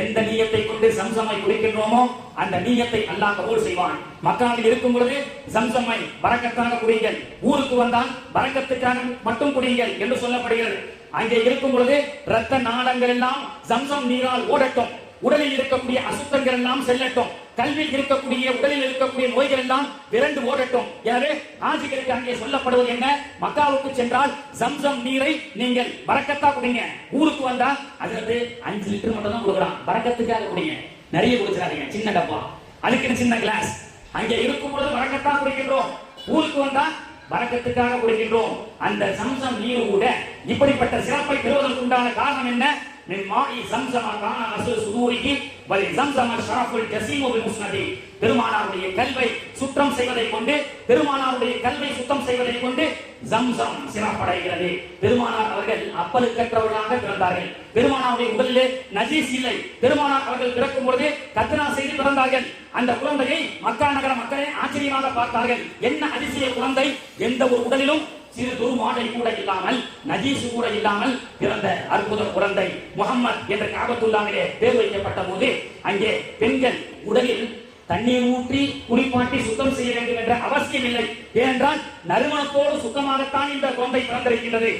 Speaker 1: எந்த நியத்தை கொண்டு ஜம்சமை குடிக்கின்றோமோ அந்த நியத்தை அல்லாஹ் கபூல் செய்வான். மக்காவில் இருக்கும் பொழுது ஜம்சமை பரக்கத்தாக குடியுங்கள், ஊருக்கு வந்தால் பரக்கத்துக்காக மட்டும் குடியுங்கள் என்று சொல்லப்படுகிறது. அங்கே இருக்கும் பொழுது இரத்த நாளங்கள் எல்லாம் ஜம்சம் நீரால் ஓடட்டும், உடலில் இருக்கக்கூடிய அசுத்தங்கள் எல்லாம் செல்லட்டும், கல்வியில் இருக்கக்கூடிய உடலில் இருக்கக்கூடிய நோய்கள் எல்லாம் விரண்டு ஓடட்டும். எனவே ஆஜிகளுக்கு அங்கே சொல்லப்படுவது என்ன? மக்காவுக்கு சென்றால் ஜம்சம் நீரை நீங்கள் பரக்கத்தா குடிங்க, ஊருக்கு வந்தா அதுக்கு 5 லிட்டர் மட்டும் தான் கொடுக்குறான், பரக்கத்துக்காக குடிங்க, நிறைய குடிச்சிடாதீங்க, சின்ன டப்பா, அதுக்கு சின்ன கிளாஸ். அங்கே இருக்கும் பொழுது பரக்கத்தா குடிக்கின்றோம், ஊருக்கு வந்தா பரக்கத்துக்காக குடிக்கின்றோம். அந்த ஜம்சம் நீர் கூட இப்படிப்பட்ட சிறப்பை பெறுவதற்கு உண்டான காரணம் என்ன? மிம்மாஇ ஸம்ஸம கான அஸ்லு சுதூரிஹி வலி ஸம்ஸம ஷரஃபுல் ஜஸீமு பி முஸ்னதி. பெருமானாருடைய கல்வை சுத்தம் செய்வதை கொண்டு, பெருமானாருடைய கல்வை சுத்தம் செய்வதை கொண்டு ஜம்சம் சிறப்படைகிறது. பெருமானார் அவர்கள் அப்பலுக்கற்றவர்களாக பிறந்தார்கள். பெருமானாருடைய உடலிலே நஜீஸ் இல்லை. பெருமானார் அவர்கள் பிறக்கும் பொழுது கத்னா செய்து பிறந்தார்கள். அந்த குழந்தையை மக்கா நகர மக்களே ஆச்சரியமாக பார்த்தார்கள். என்ன அதிசய குழந்தை! எந்த ஒரு உடலிலும் சிறு துருமாடை கூட இல்லாமல், நஜீசு கூட இல்லாமல் பிறந்த அற்புத குழந்தை முஹம்மத் என்ற காபத்துல்லாவிலே பேர் வைக்கப்பட்ட போது அங்கே பெண்கள் உடலில் தண்ணீர் ஊற்றி குளிப்பாட்டி சுத்தம் செய்ய வேண்டும் என்ற அவசியம் இல்லை. ஏனென்றால் நறுமணத்தோடு சுத்தமாகத்தான் இந்த குழந்தை பிறந்திருக்கின்றது.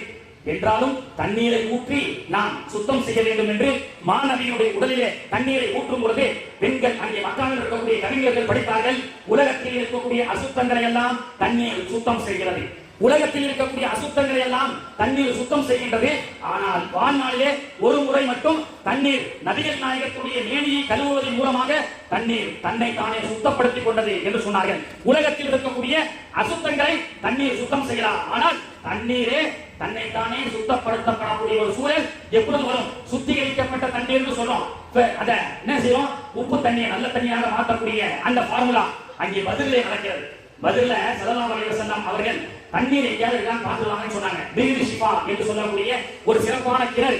Speaker 1: என்றாலும் தண்ணீரை ஊற்றி நாம் சுத்தம் செய்ய வேண்டும் என்று மாநபியுடைய உடலிலே தண்ணீரை ஊற்றும் பொழுது பெண்கள் அங்கே மக்காவில் இருக்கக்கூடிய கவிஞர்கள் படித்தார்கள். உலகத்தில் இருக்கக்கூடிய அசுத்தங்களை எல்லாம் தண்ணீர் சுத்தம் செய்கிறது, உலகத்தில் இருக்கக்கூடிய அசுத்தங்களை எல்லாம் தண்ணீர் சுத்தம் செய்கின்றது. ஆனால் வாழ்நாளிலே ஒரு முறை மட்டும் தண்ணீர் நபிகள் நாயகத்துடைய மேனியை கழுவுவதன் மூலமாக தண்ணீர் தன்னை தானே சுத்தப்படுத்திக் கொண்டது என்று சொன்னார்கள். உலகத்தில் இருக்கக்கூடிய அசுத்தங்களை தண்ணீர் சுத்தம் செய்யலாம், ஆனால் தண்ணீரே தன்னை தானே சுத்தப்படுத்தப்படக்கூடிய ஒரு சூழல் எப்பொழுது வரும்? சுத்திகரிக்கப்பட்ட தண்ணீர் சொல்றோம். அத என்ன செய்வோம்? உப்பு தண்ணியை நல்ல தண்ணியாக மாற்றக்கூடிய அந்த ஃபார்முலா அங்கே பதிலே நடக்கிறது. பதில ஸல்லல்லாஹு அலைஹி வஸல்லம் அவர்கள் தண்ணீர் எங்கேயாவது இருக்கான்னு பார்த்துவாங்கன்னு சொன்னாங்க. பீர் ஷிஃபா என்று சொல்லக்கூடிய ஒரு சிறப்பான கிணறு.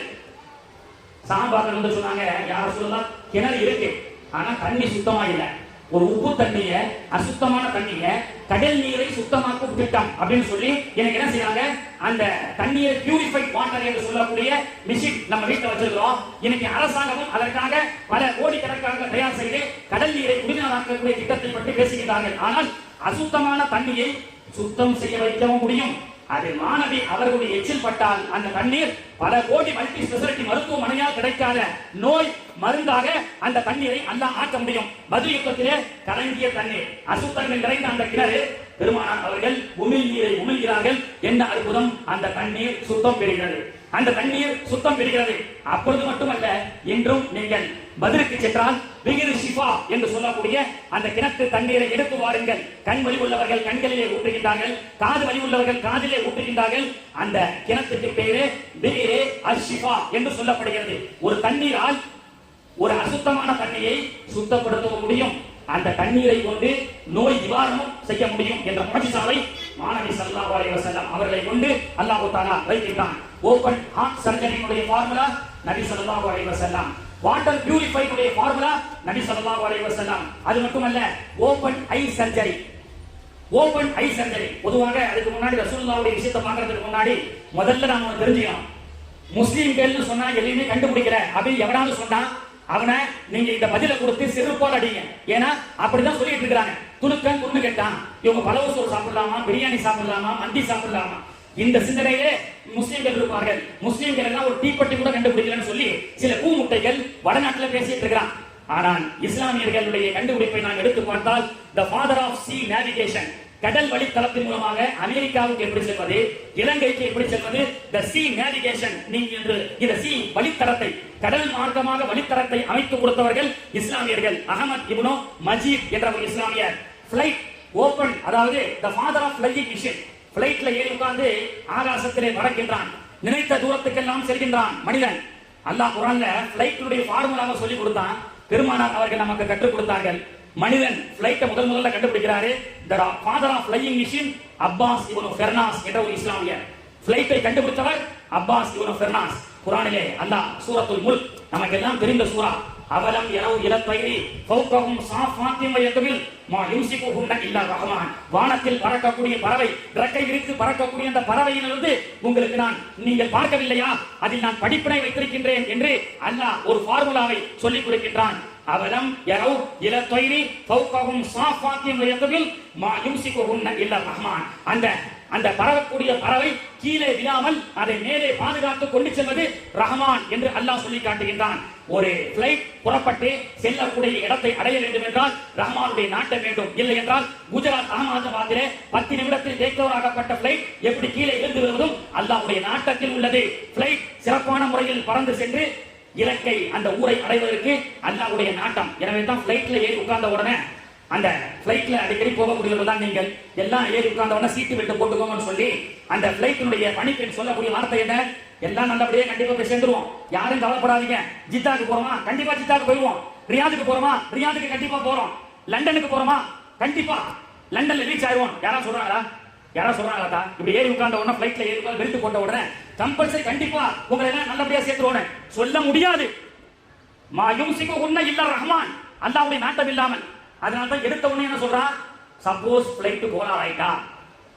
Speaker 1: சஹாபாக்கள் வந்து சொன்னாங்க, யார் சொல்லலாம், கிணறு இருக்கு ஆனா தண்ணி சுத்தமா இல்லை. ஒரு உப்பு தண்ணிய, அசுத்தமான தண்ணிய கடல் நீரை சுத்தமாக்கும் திட்டம் அப்படின்னு சொல்லி எனக்கு என்ன செய்யறாங்க, அந்த தண்ணீரை பியூரிஃபைட் வாட்டர் என்று சொல்லக்கூடிய மிஷின் நம்ம வீட்டில் வச்சிருக்கிறோம். இன்னைக்கு அரசாங்கமும் அதற்காக பல கோடிக்கணக்காக தயார் செய்து கடல் நீரை குடிநீராக்கக்கூடிய திட்டத்தை பற்றி பேசுகிறார்கள். ஆனால் அசுத்தமான தண்ணியை சுத்தம் செய்ய வைக்கவும் முடியும். அது மாணவி அவர்களுடைய எச்சில் பட்டால் அந்த தண்ணீர் பல கோடி மல்டி ஸ்பெஷாலிட்டி மருத்துவமனையால் கிடைக்காத நோய் மருந்தாக அந்த தண்ணீரை அல்லாஹ் ஆக்க முடியும். பதில் யுத்தத்திலே கலங்கிய தண்ணீர், அசுத்தங்கள் நிறைந்த அந்த கிணறு, பெருமானார் அவர்கள் உமிழ் நீரை உமிழ்கிறார்கள். என்ன அற்புதம்! அந்த தண்ணீர் சுத்தம் பெறுகிறது, அந்த தண்ணீர் சுத்தம் பெறுகிறது. அப்பொழுது மட்டுமல்ல, இன்றும் நீங்கள் பதிலுக்கு சென்றால் பிகிரு ஷிஃபா என்று சொல்லக்கூடிய அந்த கிணற்று தண்ணீரை எடுத்து வாருங்கள். கண் வலி உள்ளவர்கள் கண்களிலே ஊற்றுகின்றார்கள், காது வலி உள்ளவர்கள் காதிலே ஊற்றுகின்றார்கள். அந்த கிணத்துக்கு பேரு பிகிரு அஷிஃபா என்று சொல்லப்படுகிறது. ஒரு தண்ணீரால் ஒரு அசுத்தமான தண்ணியை சுத்தப்படுத்த முடியும். அந்த தண்ணீரை கொண்டு நோய் நிவாரணம் செய்ய முடியும் என்ற முஜிசாவை மாணவி ஸல்லல்லாஹு அலைஹி வஸல்லம் அவர்களை கொண்டு அல்லாஹ் தஆலா வைத்திருக்கிறான். ஓபன் ஹார்ட் சர்ஜரியுடைய ஃபார்முலா நபி ஸல்லல்லாஹு அலைஹி வஸல்லம். வாட்டர் பியூரிஃபைடுடைய ஃபார்முலா நபி ஸல்லல்லாஹு அலைஹி வஸல்லம். அது மட்டுமல்ல, open eye surgery, open eye surgery. பொதுவாக அதுக்கு முன்னாடி ரசூலுல்லாஹ்வுடைய விஷயத்தை பார்க்கிறதுக்கு முன்னாடி முதல்ல நாம தெரிஞ்சுக்கணும், முஸ்லிம்கள்னு சொன்னா எதையுமே கண்டுபிடிக்கல அப்படின்னு எவனாவது சொன்னா அவனை நீங்க இந்த பதில கொடுத்து செருப்பால் அடிங்க. ஏன்னா அப்படிதான் சொல்லிட்டு இருக்காங்க. துணுக்கன் துண்ணு கேட்டான், இவங்க பலவு சோறு சாப்பிடலாமா, பிரியாணி சாப்பிடலாமா, மந்தி சாப்பிடலாமா, இந்த சிந்தனையிலே முஸ்லிம்கள் இருப்பார்கள். முஸ்லிம்கள் எல்லாம் ஒரு தீப்பெட்டி கூட கண்டுபிடிக்கலன்னு சொல்லி சில கூமுட்டைகள் வடநாட்டுல பேசிட்டு இருக்கிறான். ஆனால் இஸ்லாமியர்களுடைய கண்டுபிடிப்பை நாம் எடுத்து பார்த்தால், the father of C navigation, கடல் வழித்தளத்தின் மூலமாக அமெரிக்காவுக்கு எப்படி செல்வது, இலங்கைக்கு எப்படி செல்வது, த சி நேவிகேஷன், நீங்கள் இந்த சி வழித்தடத்தை, கடல் மார்க்கமாக வழித்தடத்தை அமைத்து கொடுத்தவர்கள் இஸ்லாமியர்கள். அகமது இப்னு மஜீத் என்ற ஒரு இஸ்லாமியர். பிளைட் ஓபன், அதாவது த ஃபாதர் ஆஃப் ஃளையிங் மிஷின். பிளைட்ல ஏறி உட்கார்ந்து ஆகாசத்திலே பறக்கின்றான், நினைத்த தூரத்துக்கெல்லாம் செல்கின்றான் மனிதன். அல்லாஹ் குர்ஆன்ல பிளைட்டுடைய ஃபார்முலாவை சொல்லி கொடுத்தான். பெருமானார் அவர்கள் நமக்கு கற்றுக் கொடுத்தார்கள். மனிதன் பிளைட்டை முதல்ல கண்டுபிடிக்கிறாரு. The father of ஃளையிங் machine Abbas இப்னு ஃபெர்னாஸ் என்ற ஒரு இஸ்லாமியர். பிளைட்டை கண்டுபிடித்தவர் அப்பாஸ் இப்னு ஃபெர்னாஸ். குர்ஆனிலே அல்லாஹ் சூரத்துல் முல்க், நமக்கு எல்லாம் தெரிந்த சூரா, அவலம் யரவு இல தைரி ஃபௌகஹும் சாஃபாத்தின் வயக்பில் மா யும்சிகுஹுன்ன இல்லா ரஹ்மான். வானத்தில் பறக்கக்கூடிய பறவை, இறக்கை விரித்து பறக்கக்கூடிய அந்த பறவையிலிருந்து உங்களுக்கு நீங்கள் பார்க்கவில்லையா, அதில் நான் படிப்பினை வைத்திருக்கின்றேன் என்று அல்லாஹ் ஒரு ஃபார்முலாவை சொல்லிக் கொடுக்கின்றான். அவலம் யரவு இல தைரி ஃபௌகஹும் சாஃபாத்தின் வயக்பில் மா யும்சிகுஹுன்ன இல்லா ரஹ்மான். அந்த பறக்கக்கூடிய பறவை கீழே விழாமல் அதை மேலே பாதுகாத்து கொண்டு செல்வது ரஹ்மான் என்று அல்லாஹ் சொல்லி காட்டுகின்றான். ஒரு பிளைட் புறப்பட்டு செல்லக்கூடிய இடத்தை அடைய வேண்டும் என்றால் ரஹ்மானுடைய நாட்டம் வேண்டும். இல்லை என்றால் குஜராத் அகமதாபாத்திலே 10 நிமிடத்தில் டேக் ஓவர் ஆகப்பட்ட பிளைட் எப்படி கீழே விழுந்து விடுவதும் அல்லாஹ்வுடைய நாட்டத்தில் உள்ளது. பிளைட் சிறப்பான முறையில் பறந்து சென்று இலக்கை, அந்த ஊரை அடைவதற்கு அல்லாஹ்வுடைய நாட்டம். எனவே தான் பிளைட்ல ஏறி உட்கார்ந்த உடனே, அந்த பிளைட்ல அடிக்கடி போகக்கூடியவர்கள் தான் நீங்கள், எல்லாம் ஏறி உட்கார்ந்த உடனே சீட்டு பெல்ட் போட்டுக்கோங்கன்னு சொல்லி அந்த பிளைட்டினுடைய பணிப்பெண் சொல்லக்கூடிய வார்த்தை என்ன, எல்லாம் நல்லபடியா கண்டிப்பா போய் சேர்ந்துருவோம், யாரும் கவலைப்படாதீங்க. ஜித்தாக்கு போறோமா, கண்டிப்பா ஜித்தாக்கு போயிடுவோம். ரியாதுக்கு போறோமா, ரியாதுக்கு கண்டிப்பா போறோம். லண்டனுக்கு போறோமா, கண்டிப்பா லண்டன்ல ரீச் ஆயிடுவோம். யாராவது சொல்றாங்களா? யாராவது சொல்றாங்களா? இப்படி ஏறி உட்கார்ந்த உடனே பிளைட்ல ஏறி பெல்ட் போட்ட உடனே கம்பல்சரி கண்டிப்பா உங்களை எல்லாம் நல்லபடியா சேர்த்துருவோம் சொல்ல முடியாது. மா யும்சிகுஹுன்ன இல்லா ரஹ்மான், அல்லாஹ்வுடைய நாட்டம் இல்லாமல். அதனால தான் எடுத்த உடனே என்ன சொல்றா, சப்போஸ் பிளைட் கோளாறு ஆயிட்டா,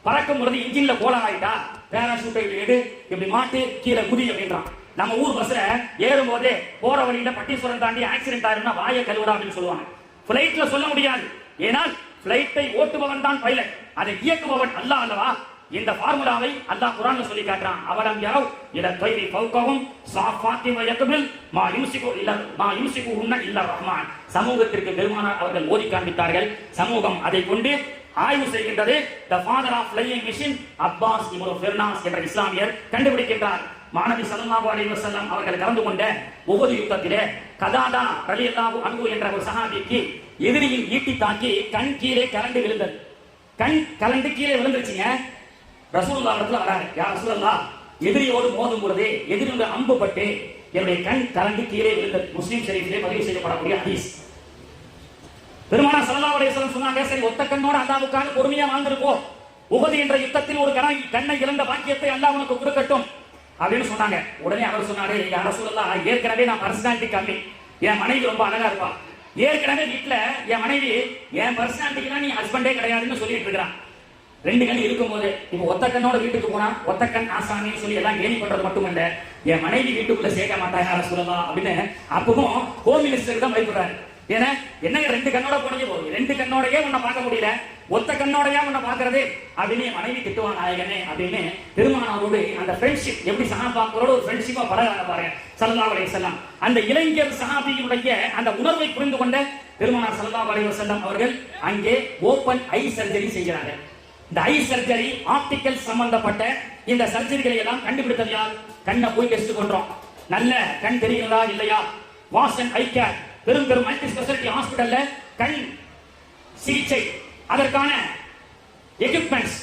Speaker 1: பறக்கும் பொழுது இன்ஜின்ல கோளாறு ஆயிட்டா, பேராசூட்டை எடு, இப்படி மாட்டு கீழே குதி அப்படின்றான். நம்ம ஊர் பஸ்ல ஏறும் போதே போற வழியில பட்டீஸ்வரம் தாண்டி ஆக்சிடென்ட் ஆயிருந்தா வாயை கழுவுடா அப்படின்னு சொல்லுவாங்க. பிளைட்ல சொல்ல முடியாது. ஏனால் பிளைட்டை ஓட்டுபவன் தான் பைலட், அதை இயக்குபவன் அல்லாஹ் அல்லவா. இந்த ஃபார்முலாவை அல்லாஹ் குர்ஆன்ல சொல்லி காட்டுறான். அவலம் யரவ் இல தைரி ஃபௌகஹும் சாஃபாத்தின் வயக்பில் மா யும்சிகுஹுன்ன இல்லா ரஹ்மான். சமூகத்திற்கு பெருமானார் அவர்கள் ஓதி காண்பித்தார்கள். சமூகம் அதை கொண்டு ஆய்வு செய்கின்றது. The father of ஃளையிங் machine Abbas இப்னு ஃபெர்னாஸ் என்ற இஸ்லாமியர் கண்டுபிடிக்கின்றார். மாணவி ஸல்லல்லாஹு அலைஹி வஸல்லம் அவர்கள் கலந்து கொண்ட உஹது யுத்தத்திலே கதாதா ரலியல்லாஹு அன்ஹு என்ற ஒரு சஹாபிக்கு எதிரியின் ஈட்டி தாக்கி கண் கீழே கலண்டு விழுந்தது. கண் கலண்டு கீழே விழுந்துருச்சுங்க. ரசூலுல்லாஹ் இடத்துல வராரு, யா ரசூலல்லாஹ், எதிரியோடு மோதும் பொழுது எதிரியுடைய அம்பு பட்டு என்னுடைய கண் கலண்டு கீழே விழுந்தது. முஸ்லிம் ஷரீஃபிலே பதிவு செய்யப்படக்கூடிய ஹதீஸ். பெருமானார் ஸல்லல்லாஹு அலைஹி வஸல்லம் சொன்னாங்க, சரி ஒத்த கண்ணோட அல்லாஹ்வுக்காக பொறுமையா வாழ்ந்திருப்போம், உஹது என்ற யுத்தத்தில் ஒரு கண்ணை இழந்த பாக்கியத்தை அல்லாஹ் உனக்கு கொடுக்கட்டும் அப்படின்னு சொன்னாங்க. உடனே அவர் சொன்னாரு, யா ரசூலல்லாஹ், ஏற்கனவே நான் பர்சனாலிட்டி கம்மி, என் மனைவி ரொம்ப அழகா இருப்பா, ஏற்கனவே வீட்டுல என் மனைவி என் பர்சனாலிட்டிக்கு நீ ஹஸ்பண்டே கிடையாதுன்னு சொல்லிட்டு இருக்கிறான். 2 கண் இருக்கும்போது இப்ப ஒத்த கண்ணோட வீட்டுக்கு போனா ஒத்த கண் ஆசாமின்னு சொல்லி எல்லாம் கேலி பண்றது மட்டும் இல்ல, என் மனைவி வீட்டுக்குள்ள சேர்க்க மாட்டாங்க யார சொல்லலாம் அப்படின்னு அப்பவும் ஹோம் மினிஸ்டருக்கு தான் பயப்படுறாரு. ஏன்னா என்னங்க 2 கண்ணோட போனீங்க, 2 கண்ணோடயே உன்னை பார்க்க முடியல, ஒத்த கண்ணோடயா உன்னை பாக்குறது அப்படின்னு மனைவி திட்டுவான் நாயகனே அப்படின்னு பெருமானாரோடு அந்த ஃப்ரெண்ட்ஷிப் எப்படி சஹாபாக்களோட ஒரு ஃப்ரெண்ட்ஷிப்பா பழக பாருங்க ஸல்லல்லாஹு அலைஹி வஸல்லம். அந்த இளைஞர் சஹாபியுடைய அந்த உணர்வை புரிந்து கொண்ட பெருமானார் ஸல்லல்லாஹு அலைஹி வஸல்லம் அவர்கள் அங்கே ஓபன் ஐ சர்ஜரி செய்கிறாங்க. இந்த ஐ சர்ஜரி ஆப்டிக்கல் சம்பந்தப்பட்ட இந்த சர்ஜரிகளை எல்லாம் கண்டுபிடித்தது யார்? கண்ணை போய் டெஸ்ட் பண்றோம், நல்ல கண் தெரிகிறதா இல்லையா, வாசன் ஐ கேர் பெரும் பெரும் மல்டி ஸ்பெஷாலிட்டி ஹாஸ்பிடல்ல கண் சிகிச்சை அதற்கான எக்யூப்மெண்ட்ஸ்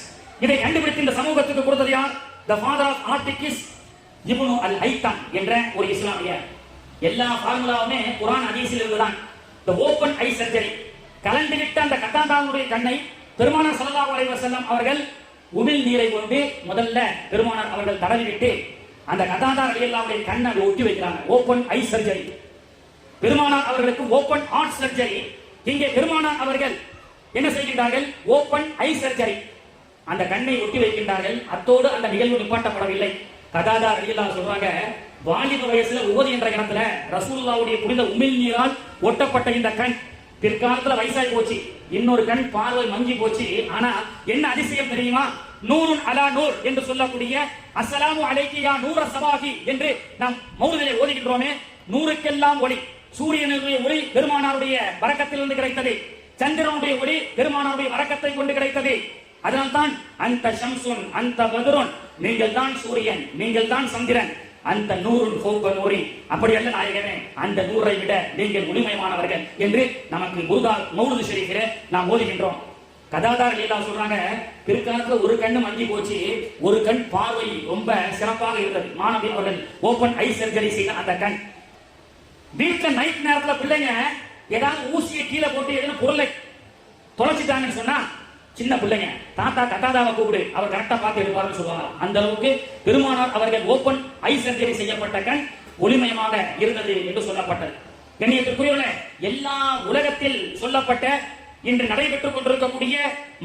Speaker 1: இதை கண்டுபிடித்து இந்த சமூகத்துக்கு கொடுத்தது யார்? The father of optics Ibn al Haytham என்ற ஒரு இஸ்லாமிய. எல்லா ஃபார்முலாவுமே குர்ஆன் ஹதீஸில் இருந்துதான். தி ஓபன் ஐ சர்ஜரி கலண்டுவிட்ட அந்த கத்தாதாவுடைய கண்ணை பெருமானார் ஸல்லல்லாஹு அலைஹி வஸல்லம் அவர்கள் உமிழ் நீரை கொண்டு முதல்ல பெருமானார் அவர்கள் தடவிவிட்டு அந்த கத்தாதா ரலியல்லாஹுடைய கண்ணை ஒட்டி வைக்கிறாங்க. Open eye surgery. பெருமானார் அவர்களுக்கு ஓபன் ஹார்ட் சர்ஜரி. இங்கே பெருமானார் அவர்கள் என்ன செய்கின்றார்கள்? Open eye surgery. அந்த கண்ணை ஒட்டி வைக்கின்றார்கள். அத்தோடு அந்த நிகழ்வு நிப்பாட்டப்படவில்லை. கதாதா ரலியல்லாஹு சொல்றாங்க, வாலிப வயசுல உஹது என்ற இடத்துல ரசூலுல்லாஹ்வுடைய புனித உமிழ் நீரால் ஒட்டப்பட்ட இந்த கண் பிற்காலத்துல வயசாகி போச்சு, இன்னொரு கண் பார்வை மங்கி போச்சு. ஆனா என்ன அதிசயம் தெரியுமா? நூருன் அலா நூர் என்று சொல்லக்கூடிய அஸ்ஸலாமு அலைக்கி யா நூர சபாஹி என்று நாம் மௌலிதிலே ஓதுகின்றோமே, நூறுக்கெல்லாம் ஒளி. சூரியனுடைய ஒளி பெருமானாருடைய பரக்கத்திலிருந்து கிடைத்தது, சந்திரனுடைய ஒளி பெருமானாருடைய வரக்கத்தை கொண்டு கிடைத்தது. அதனால்தான் அந்த ஷம்சுன் அந்த பத்ருன், நீங்கள் தான் சூரியன், நீங்கள் தான் சந்திரன், அந்த நூறுன் ஃபௌக நூரி, அப்படி அல்ல நாயகமே, அந்த நூறை விட நீங்கள் ஒளிமயமானவர்கள் என்று நமக்கு மௌலிது ஷரீஃபிலே நாம் ஓதுகின்றோம். கதாதா ரலியல்லாஹு சொல்றாங்க, பிற்காலத்துல ஒரு கண்ணு மங்கி போச்சு, ஒரு கண் பார்வை ரொம்ப சிறப்பாக இருந்தது. மாணவி அவர்கள் ஓபன் ஐ சர்ஜரி செய்த அந்த கண். வீட்டுல நைட் நேரத்துல பிள்ளைங்க ஏதாவது ஊசியை கீழே போட்டு எதுவும் பொருளை தொலைச்சிட்டாங்கன்னு சொன்னா சின்ன பிள்ளைங்க தாத்தா கத்தாதாவை கூப்பிடு, அவர் கரெக்டா பார்த்து எடுப்பாருன்னு சொல்லுவாங்க. அந்த அளவுக்கு பெருமானார் அவர்கள் ஓபன் ஐ சர்ஜரி செய்யப்பட்ட கண் ஒளிமயமாக இருந்தது என்று சொல்லப்பட்டது. கண்ணியத்திற்குரியவர்களே, எல்லா உலகத்தில் சொல்லப்பட்ட இன்று நடைபெற்றுக் கொண்டிருக்கக்கூடிய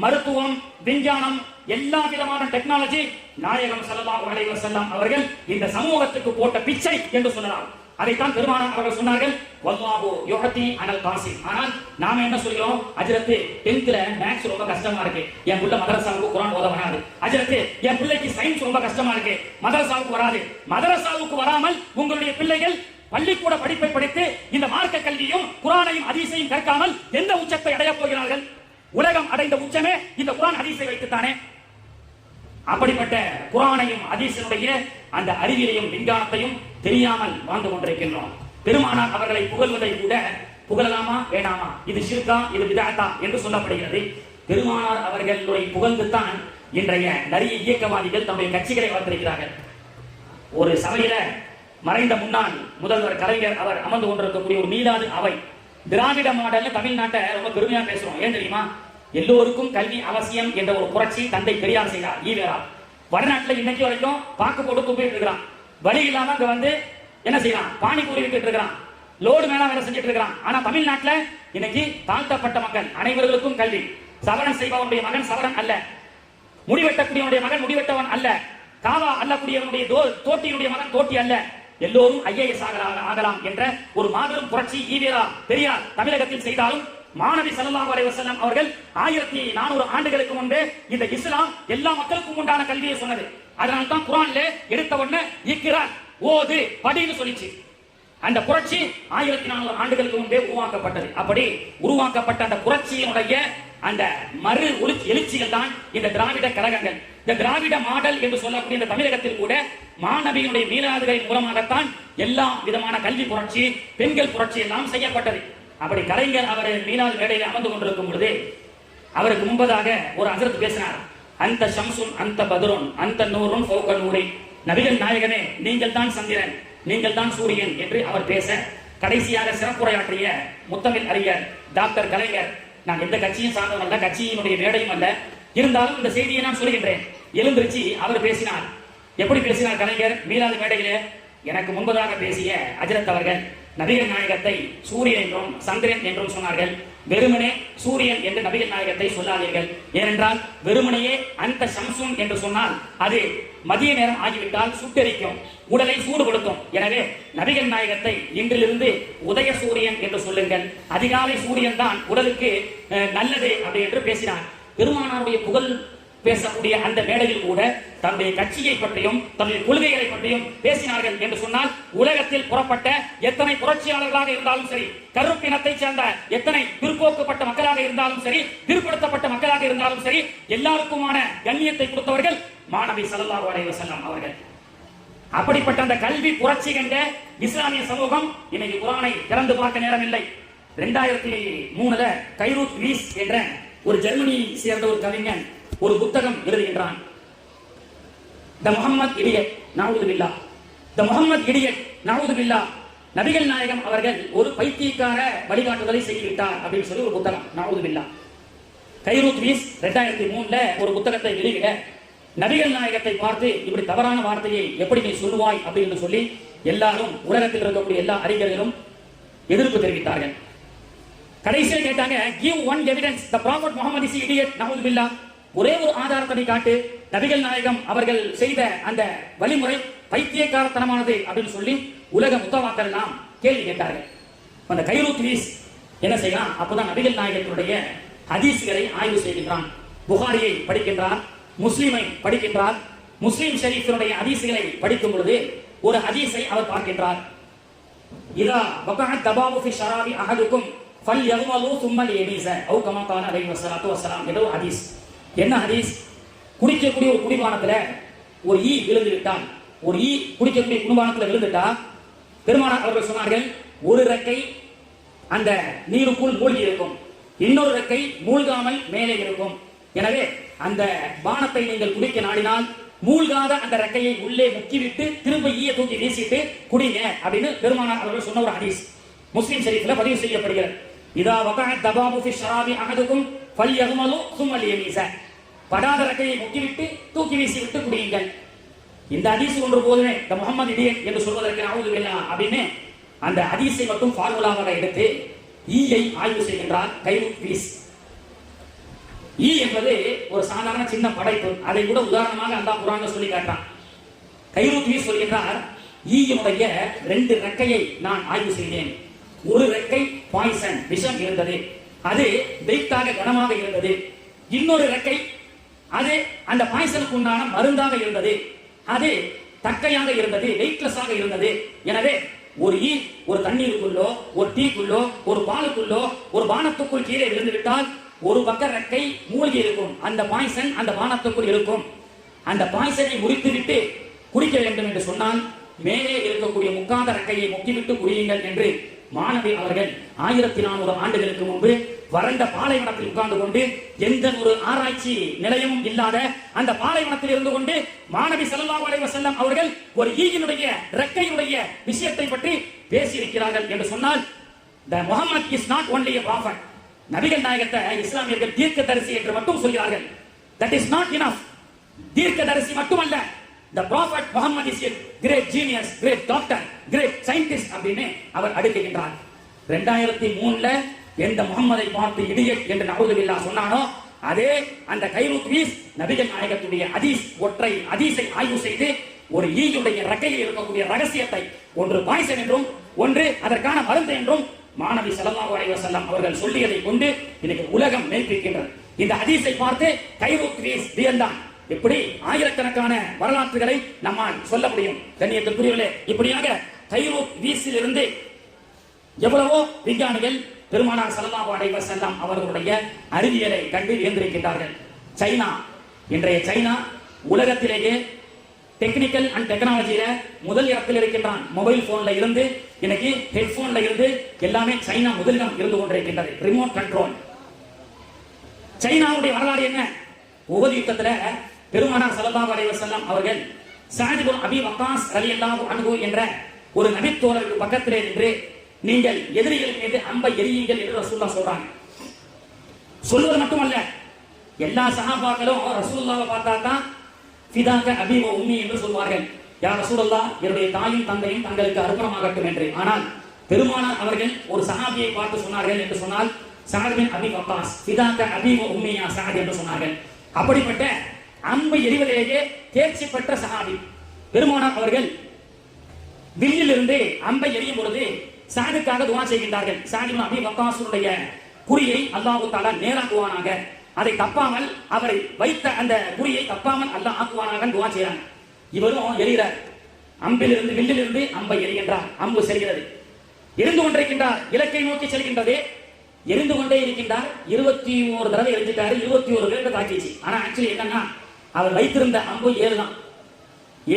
Speaker 1: மருத்துவம், விஞ்ஞானம், எல்லா விதமான டெக்னாலஜி நாயகம் ஸல்லல்லாஹு அலைஹி வஸல்லம் அவர்கள் இந்த சமூகத்துக்கு போட்ட பிச்சை என்று சொல்லலாம். அதைத்தான் பெருமானார் அவர்கள் சொன்னார்கள், வல்லாஹு யுஹதி அனல் காசிம். ஆனால் நாம என்ன சொல்கிறோம்? அஜரத்து 10th மேத்ஸ் ரொம்ப கஷ்டமா இருக்கு, என் புள்ள மதரசாவுக்கு குர்ஆன் ஓத வராது. அஜரத்து என் பிள்ளைக்கு சயின்ஸ் ரொம்ப கஷ்டமா இருக்கு, மதரசாவுக்கு வராது. மதரசாவுக்கு வராமல் உங்களுடைய பிள்ளைகள் பள்ளிக்கூட படிப்பை படித்து இந்த மார்க்க கல்வியும் குர்ஆனையும் ஹதீஸையும் கற்காமல் எந்த உச்சத்தை அடைய போகிறார்கள்? உலகம் அடைந்த உச்சமே இந்த குர்ஆன் ஹதீஸை வைத்துத்தானே. அப்படிப்பட்ட குர்ஆனையும் ஹதீஸினுடைய அந்த அறிவியலையும் விஞ்ஞானத்தையும் தெரியாமல் வாழ்ந்து கொண்டிருக்கின்றோம். பெருமானார் அவர்களை புகழ்வதை கூட புகழலாமா வேணாமா, இது ஷிர்கா இது பிதஅத்தா என்று சொல்லப்படுகிறது. பெருமானார் அவர்களை புகழ்ந்துதான் இன்றைய நிறைய இயக்கவாதிகள் தம்முடைய கட்சிகளை வளர்த்திருக்கிறார்கள். ஒரு சபையில மறைந்த முன்னாள் முதல்வர் கலைஞர் அவர் அமர்ந்து கொண்டிருக்கக்கூடிய ஒரு மீளாது அவை. திராவிட மாடல்ல தமிழ்நாட்டை ரொம்ப பெருமையா பேசுறோம். ஏன் தெரியுமா? எல்லோருக்கும் கல்வி அவசியம் என்ற ஒரு புரட்சி தந்தை பெரியார் செய்தார். ஈவேரா வடநாட்டுல இன்னைக்கு வரைக்கும் பாக்கு போட்டு துப்பிட்டு இருக்கிறான். வழி இல்லாம அங்க வந்து என்ன செய்யறான்? பானிபூரி விட்டுட்டு இருக்கிறான், லோடு மேல வேலை செஞ்சுட்டு இருக்கிறான். ஆனா தமிழ்நாட்டுல இன்னைக்கு தாழ்த்தப்பட்ட மக்கள் அனைவர்களுக்கும் கல்வி. சவரன் செய்பவனுடைய மகன் சவரன் அல்ல, முடிவெட்டக்கூடியவனுடைய மகன் முடிவெட்டவன் அல்ல, காவா அல்லக்கூடியவனுடைய தோட்டியினுடைய மகன் தோட்டி அல்ல, எல்லோரும் ஐஏஎஸ் ஆகலாம் என்ற ஒரு மாபெரும் புரட்சி ஈவேரா பெரியார் தமிழகத்தில் செய்தாலும் மாணவி ஸல்லல்லாஹு அலைஹி வஸல்லம் அவர்கள் 1400 ஆண்டுகளுக்கு முன்பே இந்த இஸ்லாம் எல்லா மக்களுக்கும் உண்டான கல்வியை சொன்னது. அதனால தான் குர்ஆன்ல எடுத்த உடனே இக்ரா ஓது படின்னு சொல்லிச்சு. அந்த புரட்சி 1400 ஆண்டுகளுக்கு முன்பே உருவாக்கப்பட்டது. அப்படி உருவாக்கப்பட்ட அந்த புரட்சியினுடைய அந்த மறு எழுச்சிகள் தான் இந்த திராவிட கழகங்கள். இந்த திராவிட மாடல் என்று சொல்லக்கூடிய இந்த தமிழகத்தில் கூட மாணவியினுடைய மீளாதுகளின் மூலமாகத்தான் எல்லா விதமான கல்வி புரட்சி, பெண்கள் புரட்சி எல்லாம் செய்யப்பட்டது. அப்படி கலைஞர் அவர் மீனாது மேடையில் அமர்ந்து கொண்டிருக்கும் பொழுது அவருக்கு முன்பதாக ஒரு ஹஜ்ரத் பேசினார். அந்த ஷம்சுன் அந்த பத்ருன் அந்த நூறுன் ஃபௌக நூரி, நபிகள் நாயகனே நீங்கள் தான் சந்திரன், நீங்கள் தான் சூரியன் என்று அவர் பேச, கடைசியாக சிறப்புரையாற்றிய முத்தமிழ் அறிஞர் டாக்டர் கலைஞர், நான் எந்த கட்சியும் சார்ந்தவன் அல்ல, கட்சியினுடைய மேடையும் அல்ல, இருந்தாலும் இந்த செய்தியை நான் சொல்கின்றேன். எழுந்திருச்சு அவர் பேசினார். எப்படி பேசினார் கலைஞர் மீனாது மேடையிலே? எனக்கு முன்பதாக பேசிய ஹஜ்ரத் அவர்கள் நபிகள் நாயகத்தை சூரியன் என்றும் சந்திரன் என்றும் சொன்னார்கள். வெறுமனே சூரியன் என்று நபிகள் நாயகத்தை சொல்லாதீர்கள். ஏனென்றால் வெறுமனையே அந்த சம்சுன் என்று சொன்னால் அது மதிய நேரம் ஆகிவிட்டால் சுட்டெரிக்கும், உடலை சூடுபடுத்தும். எனவே நபிகள் நாயகத்தை இன்றிலிருந்து உதய சூரியன் என்று சொல்லுங்கள், அதிகாலை சூரியன் தான் உடலுக்கு நல்லது அப்படி என்று பேசினார். பெருமானாருடைய புகழ் பேசக்கூடிய அந்த மேடையில் கூட தன்னுடைய கட்சியை பற்றியும் தன்னுடைய கொள்கைகளை பற்றியும் பேசினார்கள் என்று சொன்னால், உலகத்தில் புறப்பட்ட எத்தனை புரட்சியாளர்களாக இருந்தாலும் சரி, கருப்பினத்தை சேர்ந்த எத்தனை பிற்போக்கப்பட்ட மக்களாக இருந்தாலும் சரி, பிற்படுத்தப்பட்ட மக்களாக இருந்தாலும் சரி, எல்லாருக்குமான கண்ணியத்தை கொடுத்தவர்கள் மாணவி ஸல்லல்லாஹு அலைஹி வஸல்லம் அவர்கள். அப்படிப்பட்ட அந்த கல்வி புரட்சி கண்ட இஸ்லாமிய சமூகம் இன்னைக்கு குர்ஆனை திறந்து பார்க்க நேரம் இல்லை. 2003 கைரூத் வீஸ் என்ற ஒரு ஜெர்மனியை சேர்ந்த ஒரு கவிஞன் ஒரு புத்தகம் எழுதுகின்றான். த முஹம்மத் இடியட் நஊது பில்லாஹ். த முஹம்மத் இடியட் நஊது பில்லாஹ். நபிகள் நாயகம் அவர்கள் ஒரு பைத்தியக்கார வழிகாட்டுதலை செய்துவிட்டார் அப்படின்னு சொல்லி ஒரு புத்தகம். நஊது பில்லாஹ். கைரூத் வீஸ் 2003 ஒரு புத்தகத்தை வெளியிட நபிகள் நாயகத்தை பார்த்து இப்படி தவறான வார்த்தையை எப்படி நீ சொல்லுவாய் அப்படின்னு சொல்லி எல்லாரும், உலகத்தில் இருக்கக்கூடிய எல்லா அறிஞர்களும் எதிர்ப்பு தெரிவித்தார்கள். கடைசியில் கேட்டாங்க, give one evidence the prophet Muhammad is idiot நஊது பில்லாஹ். ஒரே ஒரு ஆதாரத்தை காட்டு, நபிகள் நாயகம் அவர்கள் செய்த அந்த வழிமுறை பைத்தியக்காரத்தனமானது அப்படின்னு சொல்லி உலக முத்தவாக்கள் எல்லாம் கேள்வி கேட்டார்கள். அந்த கைரூத் வீஸ் என்ன செய்யலாம், அப்பதான் நபிகள் நாயகத்தினுடைய ஹதீஸ்களை ஆய்வு செய்கின்றான். புகாரியை படிக்கின்றார், முஸ்லிமை படிக்கின்றார். முஸ்லிம் ஷரீஃபினுடைய ஹதீஸ்களை படிக்கும் பொழுது ஒரு ஹதீஸை அவர் பார்க்கின்றார். இதா வகஅத் தபாவு ஃபி ஷராபி அஹதுக்கும் ஃபல்யக்மலு சும்ம லியமீஸ அவ் கமா கான அலைஹி வஸல்லத்து வஸலாம் என்ற ஒரு ஹதீஸ். என்ன ஹதீஸ்? குடிக்கக்கூடிய ஒரு குடிபானத்துல ஒரு ஈ விழுந்து விட்டால், ஒரு ஈ குடிக்கக்கூடிய குடிபானத்துல விழுந்துட்டா, பெருமானார் அவர்கள் சொன்னார்கள், ஒரு ரெக்கை அந்த நீருக்குள் மூழ்கி இருக்கும், இன்னொரு ரெக்கை மூழ்காமல் மேலே இருக்கும். எனவே அந்த பானத்தை நீங்கள் குடிக்க நாடினால் மூழ்காத அந்த ரெக்கையை உள்ளே முக்கிவிட்டு திரும்ப ஈய தூக்கி வீசிட்டு குடிங்க அப்படின்னு பெருமானார் அவர்கள் சொன்ன ஒரு ஹதீஸ் முஸ்லிம் ஷரீஃப்ல பதிவு செய்யப்படுகிறது. இதா வகஅத் தபாபு ஃபி ஷராபி அஹதுக்கும் ஃபல்யக்மலு சும்ம லியமீஸ. படாத ரெக்கையை முக்கிவிட்டு தூக்கி வீசி விட்டு குடியுங்கள். இந்த ஹதீஸ் ஒன்று போதுமே த முஹம்மத் இடியட் என்று சொல்வதற்கு நஊது பில்லாஹ் அப்படின்னு அந்த ஹதீஸை மட்டும் ஃபார்முலாவாக எடுத்து ஈயை ஆய்வு செய்கின்றார் கைரூத் வீஸ். ஈ என்பது ஒரு சாதாரண சின்ன படைப்பு, அதை கூட உதாரணமாக அல்லாஹ் குர்ஆன்ல சொல்லி காட்டுறான். கைரூத் வீஸ் சொல்கின்றார், ஈயினுடைய 2 ரெக்கையை நான் ஆய்வு செய்தேன். ஒரு ரெக்கை பாய்சன் விஷம் இருந்தது, அது வெயிட்டாக கனமாக இருந்தது. இன்னொரு ரெக்கை அது அந்த பாய்சனுக்கு உண்டான மருந்தாக இருந்தது, அது தக்கையாக இருந்தது, வெயிட்லெஸ்ஸாக இருந்தது. எனவே ஒரு ஈ ஒரு தண்ணீருக்குள்ளோ ஒரு டீக்குள்ளோ ஒரு பாலுக்குள்ளோ ஒரு பானத்துக்குள் கீழே விழுந்து விட்டால் ஒரு பக்க ரெக்கை மூழ்கி இருக்கும், அந்த பாய்சன் அந்த பானத்துக்குள் இருக்கும். அந்த பாய்சனை முறித்து விட்டு குடிக்க வேண்டும் என்று சொன்னால் மேலே இருக்கக்கூடிய முக்காத ரெக்கையை முக்கிவிட்டு குடியுங்கள் என்று மாணவி அவர்கள் 1400 ஆண்டுகளுக்கு முன்பு வறண்ட பாலைவனத்தில் உட்கார்ந்து கொண்டு, எந்த ஒரு ஆராய்ச்சி நிலையமும் இல்லாத அந்த பாலைவனத்தில் இருந்து கொண்டு மாணவி ஸல்லல்லாஹு அலைஹி வஸல்லம் அவர்கள் ஒரு ஈயினுடைய ரெக்கையுடைய விஷயத்தை பற்றி பேசியிருக்கிறார்கள் என்று சொன்னால், the Muhammad is not only a prophet. நபிகள் நாயகத்தை இஸ்லாமியர்கள் தீர்க்கதரிசி என்று மட்டும் சொல்கிறார்கள். that is not enough. தீர்க்கதரிசி மட்டுமல்ல, the prophet Muhammad is a great genius, great doctor, great scientist அப்படின்னு அவர் அடுக்குகின்றார். 2003 எந்த முகம்மதை பார்த்து இடியட் என்று நஊது பில்லாஹ் சொன்னானோ, அதே அந்த கைரூத் வீஸ் நபிகள் நாயகத்துடைய ஹதீஸ் ஒற்றை ஹதீஸை ஆய்வு செய்து ஒரு ஈயுடைய ரெக்கையில் இருக்கக்கூடிய ரகசியத்தை, ஒன்று பாய்சன் என்றும் ஒன்று அதற்கான மருந்து என்றும் மாணவி ஸல்லல்லாஹு அலைஹி வஸல்லம் அவர்கள் சொல்லியதை கொண்டு இன்னைக்கு உலகம் மெய்ப்பிக்கின்றது. இந்த ஹதீஸை பார்த்து கைரூத் வீஸ் வியந்தான். இப்படி ஆயிரக்கணக்கான வரலாற்றுகளை நம்மால் சொல்ல முடியும். கண்ணியத்திற்குரியவர்களே, இப்படியாக கைரூத் வீஸில் இருந்து எவ்வளவோ விஞ்ஞானிகள் பெருமானார் ஸல்லல்லாஹு அலைஹி வஸல்லம் அவர்களுடைய அறிவியலை கண்டு வியந்திருக்கின்றார்கள். சைனா, இன்றைய சைனா உலகத்திலேயே டெக்னிக்கல் அண்ட் டெக்னாலஜியில முதல் இடத்தில் இருக்கின்றான். மொபைல் போன்ல இருந்து இன்னைக்கு ஹெட்போன்ல இருந்து எல்லாமே சைனா முதலிடம் இருந்து கொண்டிருக்கின்றது. Remote control. சைனாவுடைய வரலாறு என்ன? உஹது யுத்தத்துல பெருமானார் ஸல்லல்லாஹு அலைஹி வஸல்லம் அவர்கள் சஅத் இப்னு அபீ வக்காஸ் ரலியல்லாஹு அன்ஹு என்ற ஒரு நபித்தோழருக்கு பக்கத்திலே நின்று, நீங்கள் எதிரிகள் மீது அம்பை எரியுங்கள் என்று ரசூலுல்லாஹ் சொல்றாங்க. சொல்வது மட்டுமல்ல, எல்லா சஹாபாக்களும் ரசூலுல்லாஹ்வை பார்த்தா தான் ஃபிதாக அபீ வ உம்மி என்று சொல்வார்கள். யா ரசூலுல்லாஹ், என்னுடைய தாயும் தந்தையும் தங்களுக்கு அர்ப்பணமாகட்டும் என்று. ஆனால் பெருமானார் அவர்கள் ஒரு சஹாபியை பார்த்து சொன்னார்கள் என்று சொன்னால், சஅத் பின் அபி வக்காஸ் ஃபிதாக அபி வ உம்மி யா சஅத் என்று சொன்னார்கள். அப்படிப்பட்ட அம்பு எறிவதிலேயே தேர்ச்சி பெற்ற சஹாபி. பெருமானார் அவர்கள் வில்லிலிருந்து அம்பை எறியும் பொழுது சஅதுக்காக துஆ செய்கின்றார்கள். சஅத் பின் அபி வக்காஸுடைய குறியை அல்லாஹ் தஆலா நேராக்குவானாக, அதை தப்பாமல் அவர் வைத்த அந்த குறியை தப்பாமல் அல்லாஹ் ஆக்குவானாக துஆ செய்றாங்க. இவரும் எறிகிறார். அம்பிலிருந்து வில்லிலிருந்து அம்பை எறிகின்றார். அம்பு செல்கிறது. எரிந்து கொண்டிருக்கின்றார். இலக்கை நோக்கி செல்கின்றது. எரிந்து கொண்டே இருக்கின்றார். 21 தடவை எரிஞ்சிட்டாரு. 21 பேருக்கு தாக்கிச்சு. ஆனா ஆக்சுவலி என்னன்னா, அவர் வைத்திருந்த அம்பு 7 தான்.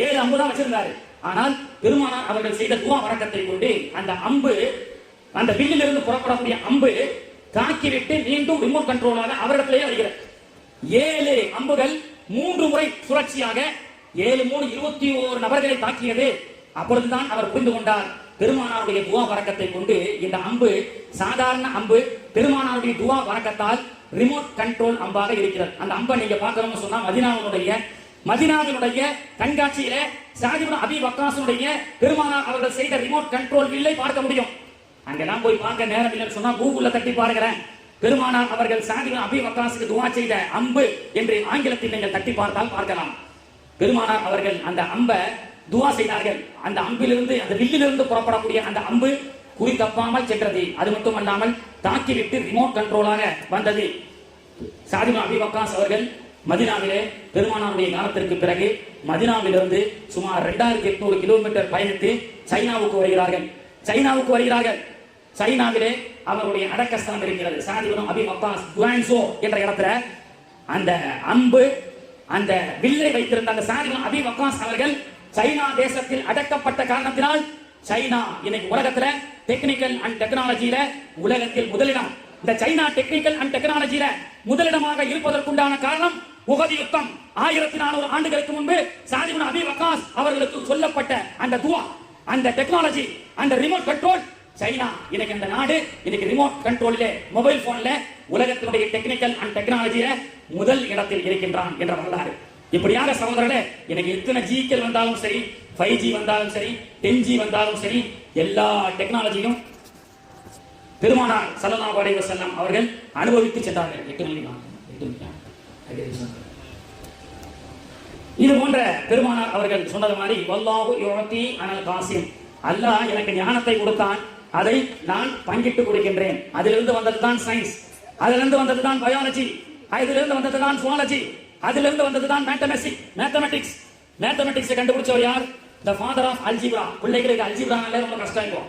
Speaker 1: 7 அம்பு தான் வச்சிருந்தாரு. ஆனால் பெருமானார் அவர்கள் செய்த துஆ வழக்கத்தை கொண்டு அந்த அம்பு, அந்த வில்லிலிருந்து புறப்படக்கூடிய அம்பு தாக்கிவிட்டு மீண்டும் ரிமோட் கண்ட்ரோலாக அவரிடத்திலேயே வருகிறது. 7 அம்புகள் 3 முறை சுழற்சியாக 7 3 21 நபர்களை தாக்கியது. அப்பொழுதுதான் அவர் புரிந்து கொண்டார், பெருமானாருடைய துஆ வரக்கத்தை கொண்டு இந்த அம்பு சாதாரண அம்பு பெருமானாருடைய துஆ வரக்கத்தால் ரிமோட் கண்ட்ரோல் அம்பாக இருக்கிறது. அந்த அம்பை நீங்க பார்க்கணும்னு சொன்னா மதீனாவினுடைய கண்காட்சியில சஅத் இப்னு அபி வக்காஸுடைய பெருமானார் அவர்கள் செய்த ரிமோட் கண்ட்ரோல் வில்லை பார்க்க முடியும். அங்கெல்லாம் போய் பார்க்க நேரம் இல்லைன்னு சொன்னா கூகுள்ல தட்டி பாருகிறேன். பெருமானார் அவர்கள் சஅத் இப்னு அபி வக்காஸுக்கு துஆ செய்த அம்பு என்று ஆங்கிலத்தில் நீங்கள் தட்டி பார்த்தால் பார்க்கலாம். பெருமானார் அவர்கள் அந்த அம்பை துஆ செய்தார்கள். அந்த அம்பிலிருந்து, அந்த வில்லிலிருந்து புறப்படக்கூடிய அந்த அம்பு குறி தப்பாமல் சென்றது. அது மட்டுமல்லாமல் தாக்கிவிட்டு ரிமோட் கண்ட்ரோலாக வந்தது. சஅத் இப்னு அபி வக்காஸ் அவர்கள் மதீனாவிலே பெருமானாருடைய காலத்திற்கு பிறகு மதீனாவிலிருந்து சுமார் 2800 கிலோமீட்டர் பயணித்து சைனாவுக்கு வருகிறார்கள். சைனாவிலே அவருடைய அடக்கஸ்தலம் இருக்கிறது. சஅத் இப்னு அபி வக்காஸ் குவான்சோ என்ற இடத்துல அந்த அம்பு, அந்த வில்லை வைத்திருந்த அந்த சஅத் இப்னு அபி வக்காஸ் அவர்கள் சைனா தேசத்தில் அடக்கப்பட்ட காரணத்தினால் சைனா இன்னைக்கு உலகத்துல டெக்னிக்கல் அண்ட் டெக்னாலஜியில உலகத்தில் முதலிடம். இந்த சைனா டெக்னிக்கல் அண்ட் டெக்னாலஜியில முதலிடமாக இருப்பதற்குண்டான காரணம் உஹது யுத்தம். 1400 ஆண்டுகளுக்கு முன்பு சஅத் இப்னு அபி வக்காஸ் அவர்களுக்கு சொல்லப்பட்ட அந்த துஆ, அந்த டெக்னாலஜி, அந்த ரிமோட் கண்ட்ரோல். சைனா இன்னைக்கு அந்த நாடு இன்னைக்கு ரிமோட் கண்ட்ரோல்ல, மொபைல் போன்ல உலகத்தினுடைய டெக்னிக்கல் அண்ட் டெக்னாலஜியில முதல் இடத்தில் இருக்கின்றான் என்ற வரலாறு. இப்படியாக சகோதரர்களே, எனக்கு எத்தனை ஜிக்கள் வந்தாலும் சரி, 5G வந்தாலும் சரி, 10G வந்தாலும் சரி, எல்லா டெக்னாலஜியும் பெருமானார் ஸல்லல்லாஹு அலைஹி வஸல்லம் அவர்கள் அனுபவித்து சென்றார்கள். 8 மணிக்கு இது போன்ற பெருமானார் அவர்கள் சொன்னது மாதிரி, வல்லாஹு யுஅதி அனல் காசிம், அல்லாஹ் எனக்கு ஞானத்தை கொடுத்தான், அதை நான் பங்கிட்டு கொடுக்கின்றேன். அதிலிருந்து வந்ததுதான் சயின்ஸ், அதிலிருந்து வந்ததுதான் பயாலஜி, அதிலிருந்து வந்ததுதான் சுவாலஜி, அதிலிருந்து வந்ததுதான் மேத்தமெட்டிக்ஸ் கண்டுபிடிச்சவர் யார்? The father of algebra. பிள்ளைகளுக்கு அல்ஜிப்ரானாலே ரொம்ப கஷ்டம் இருக்கும்.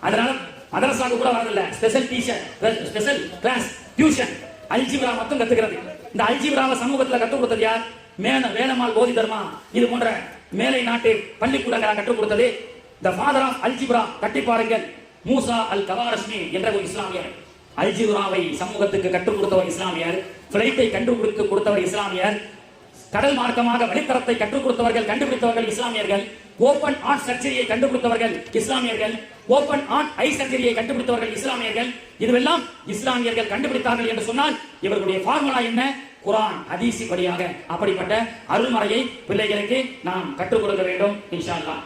Speaker 1: அதனால மதரசாவுக்கு கூட வரதில்லை. Special teacher, special class, tuition, algebra மட்டும் கத்துக்கிறது. இந்த அல்ஜிப்ராவை சமூகத்தில் கற்றுக் கொடுத்தது யார்? வேலம்மாள் போதி தர்மா இது போன்ற மேலை நாட்டு பள்ளிக்கூடங்களை கற்றுக் கொடுத்தது தி ஃபாதர் ஆஃப் அல்ஜிப்ரா. கட்டி பாருங்கள், மூசா அல் கவாரஸ்மி என்ற ஒரு இஸ்லாமியர். அல்ஜிப்ராவை சமூகத்துக்கு கற்றுக் கொடுத்தவர் இஸ்லாமியர். பிளைட்டை கண்டுபிடித்து கொடுத்தவர் இஸ்லாமியர். கடல் மார்க்கமாக வழித்தரத்தை கற்றுக் கொடுத்தவர்கள், கண்டுபிடித்தவர்கள் இஸ்லாமியர்கள். ஓபன் ஹார்ட் சர்ஜரியை கண்டுபிடித்தவர்கள் இஸ்லாமியர்கள். ஓபன் ஹார்ட் ஐ சர்ஜரியை கண்டுபிடித்தவர்கள் இஸ்லாமியர்கள். இதுவெல்லாம் இஸ்லாமியர்கள் கண்டுபிடித்தார்கள் என்று சொன்னால் இவர்களுடைய ஃபார்முலா என்ன? குர்ஆன், ஹதீஸ் படியாக. அப்படிப்பட்ட அருள்மறையை பிள்ளைகளுக்கு நாம் கற்றுக் கொடுக்க வேண்டும் இன்ஷா அல்லாஹ்.